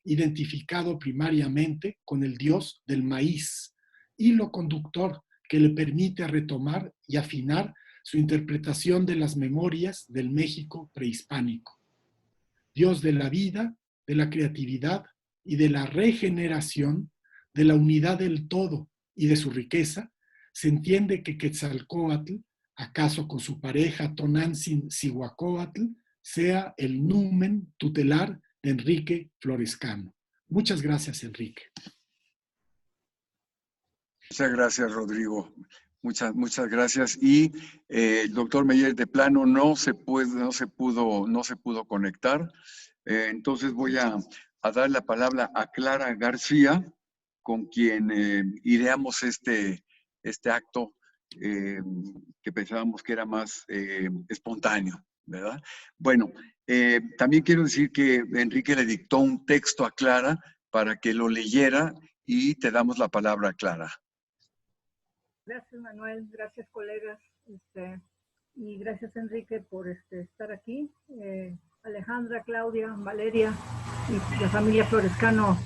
identificado primariamente con el dios del maíz, hilo conductor que le permite retomar y afinar su interpretación de las memorias del México prehispánico. Dios de la vida, de la creatividad y de la regeneración, de la unidad del todo y de su riqueza, se entiende que Quetzalcóatl, acaso con su pareja Tonantzin-Cihuacóatl, sea el numen tutelar de Enrique Florescano. Muchas gracias, Enrique. Muchas gracias, Rodrigo. Muchas gracias. Y el doctor Meyer de plano no se pudo conectar. Entonces voy a dar la palabra a Clara García, con quien ideamos este acto que pensábamos que era más espontáneo. ¿verdad? Bueno, también quiero decir que Enrique le dictó un texto a Clara para que lo leyera y te damos la palabra a Clara. Gracias, Manuel. Gracias, colegas. Y gracias, Enrique, por estar aquí. Alejandra, Claudia, Valeria y la familia Florescano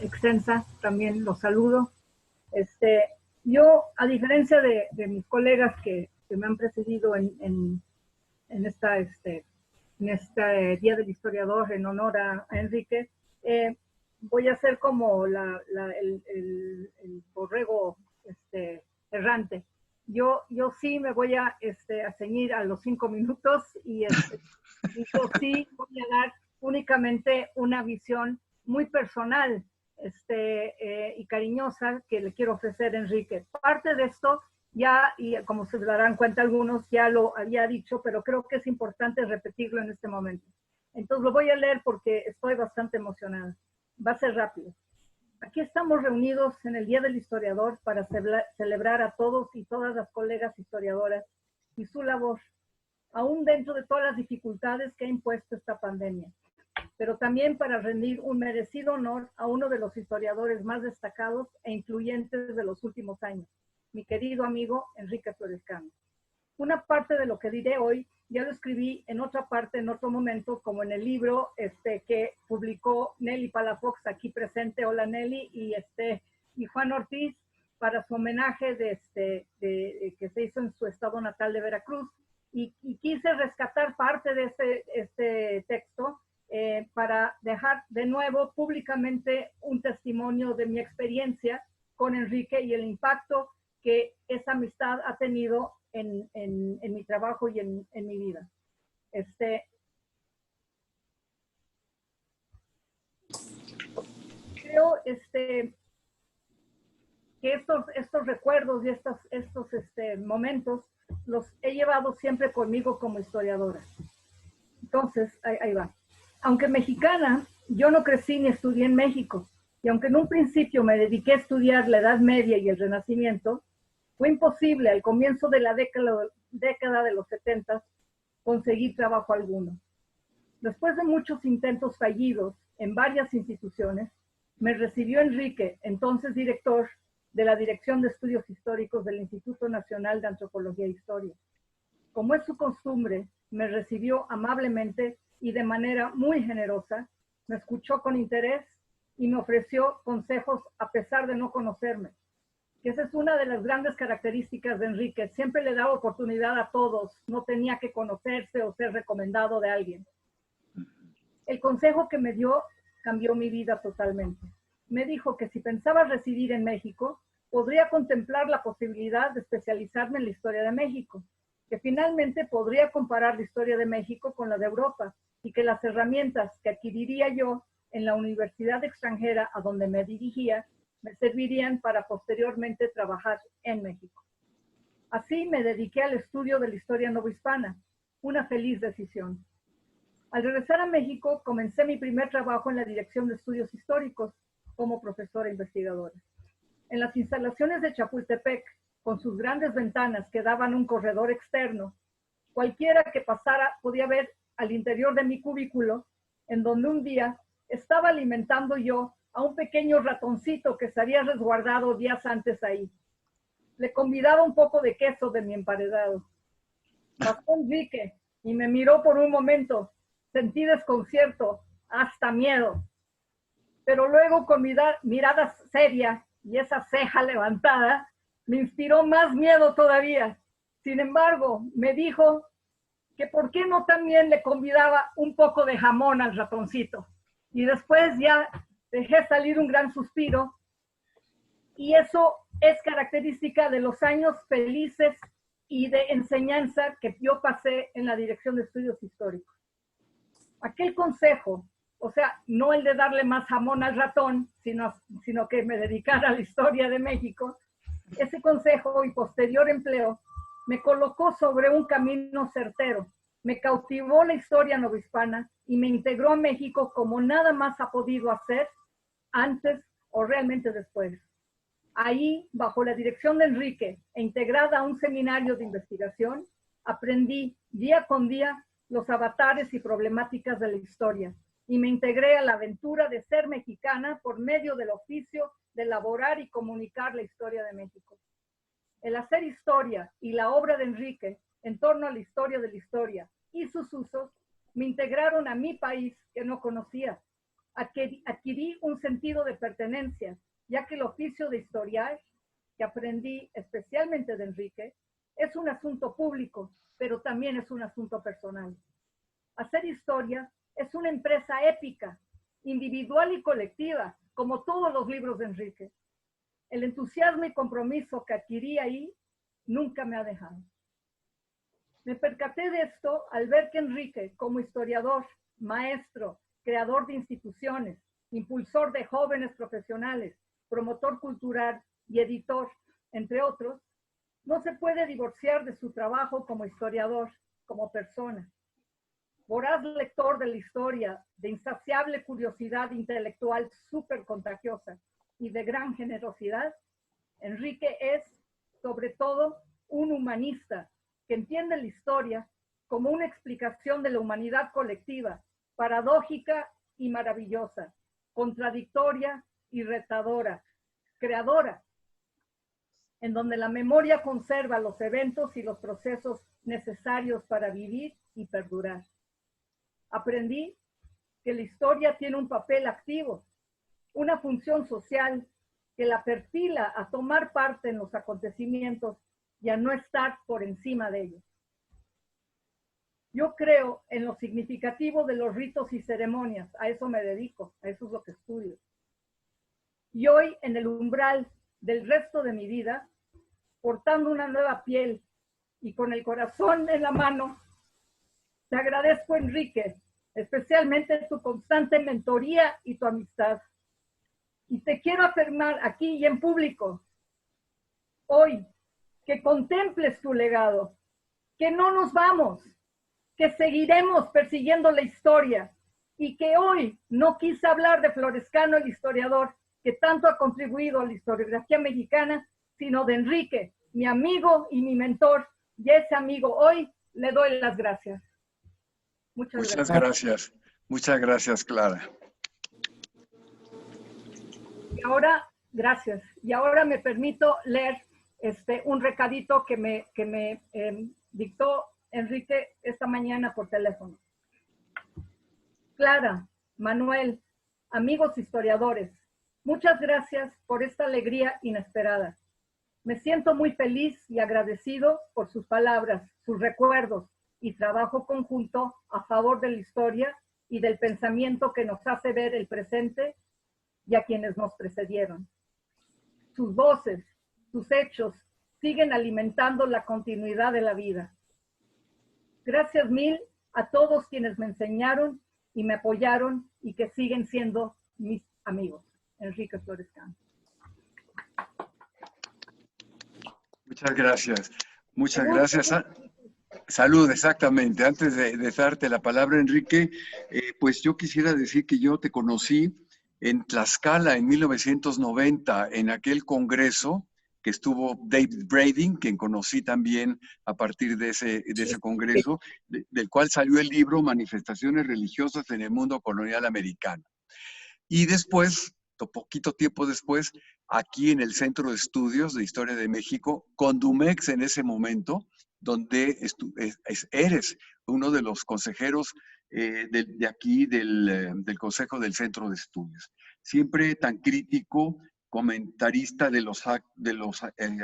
extensa, también los saludo. Yo, a diferencia de mis colegas que me han precedido en este Día del Historiador en honor a Enrique, voy a ser como el borrego errante. Yo sí me voy a ceñir a los 5 minutos y yo sí voy a dar únicamente una visión muy personal y cariñosa que le quiero ofrecer a Enrique. Parte de esto ya, y como se darán cuenta algunos, ya lo había dicho, pero creo que es importante repetirlo en este momento. Entonces lo voy a leer porque estoy bastante emocionada. Va a ser rápido. Aquí estamos reunidos en el Día del Historiador para celebrar a todos y todas las colegas historiadoras y su labor, aún dentro de todas las dificultades que ha impuesto esta pandemia, pero también para rendir un merecido honor a uno de los historiadores más destacados e influyentes de los últimos años, mi querido amigo Enrique Florescano. Una parte de lo que diré hoy ya lo escribí en otra parte, en otro momento, como en el libro que publicó Nelly Palafox, aquí presente. Hola Nelly, y Juan Ortiz, para su homenaje que se hizo en su estado natal de Veracruz. Y quise rescatar parte de este texto para dejar de nuevo públicamente un testimonio de mi experiencia con Enrique y el impacto que esa amistad ha tenido en mi trabajo y en mi vida. Creo que estos recuerdos y estos momentos los he llevado siempre conmigo como historiadora. Entonces, ahí va. Aunque mexicana, yo no crecí ni estudié en México, y aunque en un principio me dediqué a estudiar la Edad Media y el Renacimiento, fue imposible al comienzo de la década de los 70 conseguir trabajo alguno. Después de muchos intentos fallidos en varias instituciones, me recibió Enrique, entonces director de la Dirección de Estudios Históricos del Instituto Nacional de Antropología e Historia. Como es su costumbre, me recibió amablemente y de manera muy generosa, me escuchó con interés y me ofreció consejos a pesar de no conocerme. Que esa es una de las grandes características de Enrique. Siempre le daba oportunidad a todos, no tenía que conocerse o ser recomendado de alguien. El consejo que me dio cambió mi vida totalmente. Me dijo que si pensaba residir en México, podría contemplar la posibilidad de especializarme en la historia de México, que finalmente podría comparar la historia de México con la de Europa y que las herramientas que adquiriría yo en la universidad extranjera a donde me dirigía me servirían para posteriormente trabajar en México. Así me dediqué al estudio de la historia novohispana, una feliz decisión. Al regresar a México, comencé mi primer trabajo en la Dirección de Estudios Históricos como profesora investigadora. En las instalaciones de Chapultepec, con sus grandes ventanas que daban un corredor externo, cualquiera que pasara podía ver al interior de mi cubículo, en donde un día estaba alimentando yo a un pequeño ratoncito que se había resguardado días antes ahí. Le convidaba un poco de queso de mi emparedado. Pasó Enrique y me miró por un momento. Sentí desconcierto, hasta miedo. Pero luego con mi mirada seria y esa ceja levantada, me inspiró más miedo todavía. Sin embargo, me dijo que por qué no también le convidaba un poco de jamón al ratoncito. Y después ya dejé salir un gran suspiro. Y eso es característica de los años felices y de enseñanza que yo pasé en la Dirección de Estudios Históricos. Aquel consejo, o sea, no el de darle más jamón al ratón, sino que me dedicara a la historia de México, ese consejo y posterior empleo me colocó sobre un camino certero, me cautivó la historia novohispana y me integró a México como nada más ha podido hacer antes o realmente después. Ahí, bajo la dirección de Enrique e integrada a un seminario de investigación, aprendí día con día los avatares y problemáticas de la historia, y me integré a la aventura de ser mexicana por medio del oficio de elaborar y comunicar la historia de México. El hacer historia y la obra de Enrique en torno a la historia de la historia y sus usos me integraron a mi país que no conocía. Adquirí un sentido de pertenencia, ya que el oficio de historiar, que aprendí especialmente de Enrique, es un asunto público, pero también es un asunto personal. Hacer historia es una empresa épica, individual y colectiva, como todos los libros de Enrique. El entusiasmo y compromiso que adquirí ahí nunca me ha dejado. Me percaté de esto al ver que Enrique, como historiador, maestro, creador de instituciones, impulsor de jóvenes profesionales, promotor cultural y editor, entre otros, no se puede divorciar de su trabajo como historiador, como persona. Voraz lector de la historia, de insaciable curiosidad intelectual súper contagiosa y de gran generosidad, Enrique es, sobre todo, un humanista que entiende la historia como una explicación de la humanidad colectiva, paradójica y maravillosa, contradictoria y retadora, creadora, en donde la memoria conserva los eventos y los procesos necesarios para vivir y perdurar. Aprendí que la historia tiene un papel activo, una función social que la perfila a tomar parte en los acontecimientos y a no estar por encima de ellos. Yo creo en lo significativo de los ritos y ceremonias, a eso me dedico, a eso es lo que estudio. Y hoy, en el umbral del resto de mi vida, portando una nueva piel y con el corazón en la mano, te agradezco, Enrique, especialmente tu constante mentoría y tu amistad. Y te quiero afirmar aquí y en público, hoy, que contemples tu legado, que no nos vamos, que seguiremos persiguiendo la historia y que hoy no quise hablar de Florescano, el historiador, que tanto ha contribuido a la historiografía mexicana, sino de Enrique, mi amigo y mi mentor, y ese amigo hoy le doy las gracias. Muchas gracias. Muchas gracias, Clara. Y ahora, gracias. Y ahora me permito leer un recadito que me dictó Enrique esta mañana por teléfono. Clara, Manuel, amigos historiadores, muchas gracias por esta alegría inesperada. Me siento muy feliz y agradecido por sus palabras, sus recuerdos y trabajo conjunto a favor de la historia y del pensamiento que nos hace ver el presente y a quienes nos precedieron. Sus voces, sus hechos, siguen alimentando la continuidad de la vida. Gracias mil a todos quienes me enseñaron y me apoyaron y que siguen siendo mis amigos. Enrique Florescano. Muchas gracias. Muchas gracias. Salud, exactamente. Antes de darte la palabra, Enrique, pues yo quisiera decir que yo te conocí en Tlaxcala en 1990, en aquel congreso que estuvo David Brading, quien conocí también a partir de ese congreso, del cual salió el libro Manifestaciones religiosas en el mundo colonial americano. Y después, poquito tiempo después, aquí en el Centro de Estudios de Historia de México, con Dumex en ese momento, donde eres uno de los consejeros de aquí del Consejo del Centro de Estudios. Siempre tan crítico, comentarista de los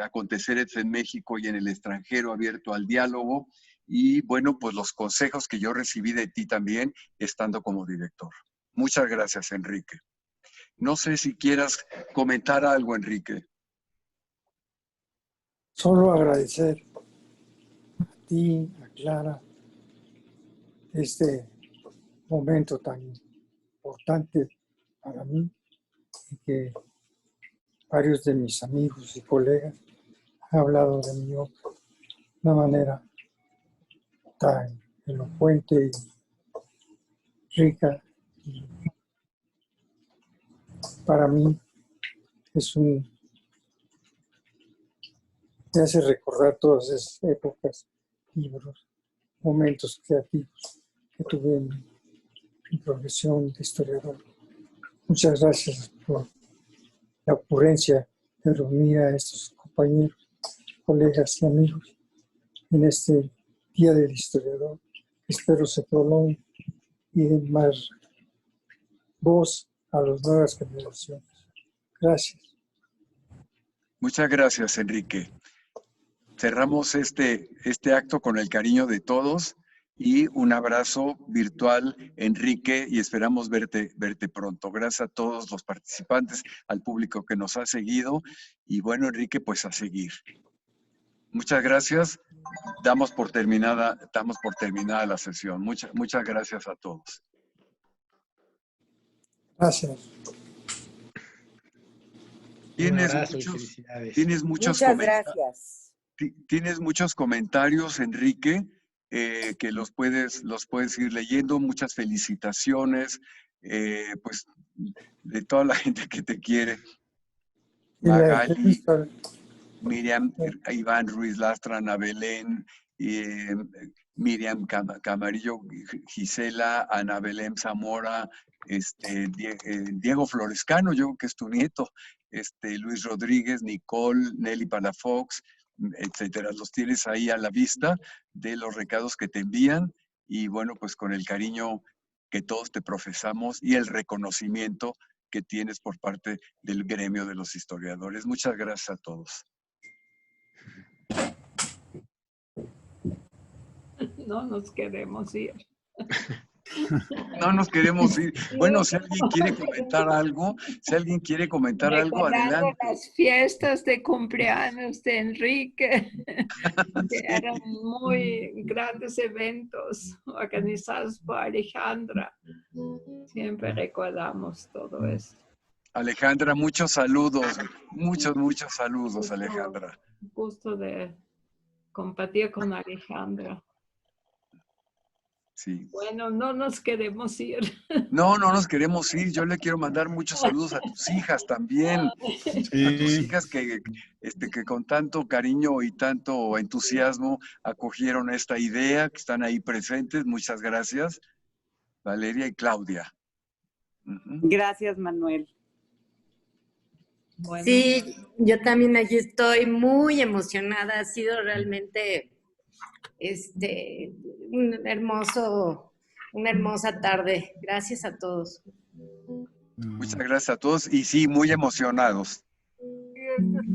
aconteceres en México y en el extranjero, abierto al diálogo, y bueno, pues los consejos que yo recibí de ti también, estando como director. Muchas gracias, Enrique. No sé si quieras comentar algo, Enrique. Solo agradecer a ti, a Clara, este momento tan importante para mí y que varios de mis amigos y colegas han hablado de mí de una manera tan elocuente y rica. Y para mí me hace recordar todas esas épocas, libros, momentos creativos que tuve en mi profesión de historiador. Muchas gracias por la ocurrencia de reunir a estos compañeros, colegas y amigos en este Día del Historiador. Espero se prolongue y dé más voz a las nuevas generaciones. Gracias. Muchas gracias, Enrique. Cerramos este acto con el cariño de todos y un abrazo virtual, Enrique, y esperamos verte pronto. Gracias a todos los participantes, al público que nos ha seguido y bueno, Enrique, pues a seguir. Muchas gracias. Damos por terminada la sesión. Muchas gracias a todos. Gracias. Tienes muchos comentarios, Enrique, que los puedes ir leyendo. Muchas felicitaciones, pues, de toda la gente que te quiere. Magali, Miriam, Iván Ruiz Lastra, Ana Belén, Miriam Camarillo, Gisela, Ana Belén Zamora, Diego Florescano, yo creo que es tu nieto, Luis Rodríguez, Nicole, Nelly Palafox, etcétera. Los tienes ahí a la vista de los recados que te envían y bueno, pues con el cariño que todos te profesamos y el reconocimiento que tienes por parte del gremio de los historiadores. Muchas gracias a todos. No nos queremos ir. No nos queremos ir. Bueno, si alguien quiere comentar algo, adelante. Las fiestas de cumpleaños de Enrique, que eran muy grandes eventos organizados por Alejandra. Siempre recordamos todo esto. Alejandra, muchos saludos, muchos saludos, Alejandra. Un gusto de compartir con Alejandra. Sí. Bueno, no nos queremos ir. No nos queremos ir. Yo le quiero mandar muchos saludos a tus hijas también. Sí. A tus hijas que con tanto cariño y tanto entusiasmo acogieron esta idea, que están ahí presentes. Muchas gracias, Valeria y Claudia. Gracias, Manuel. Bueno. Sí, yo también allí estoy muy emocionada. Ha sido realmente una hermosa tarde. Gracias a todos. Muchas gracias a todos y sí, muy emocionados.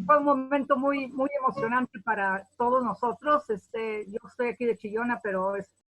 Fue un momento muy emocionante para todos nosotros. Yo estoy aquí de chillona, pero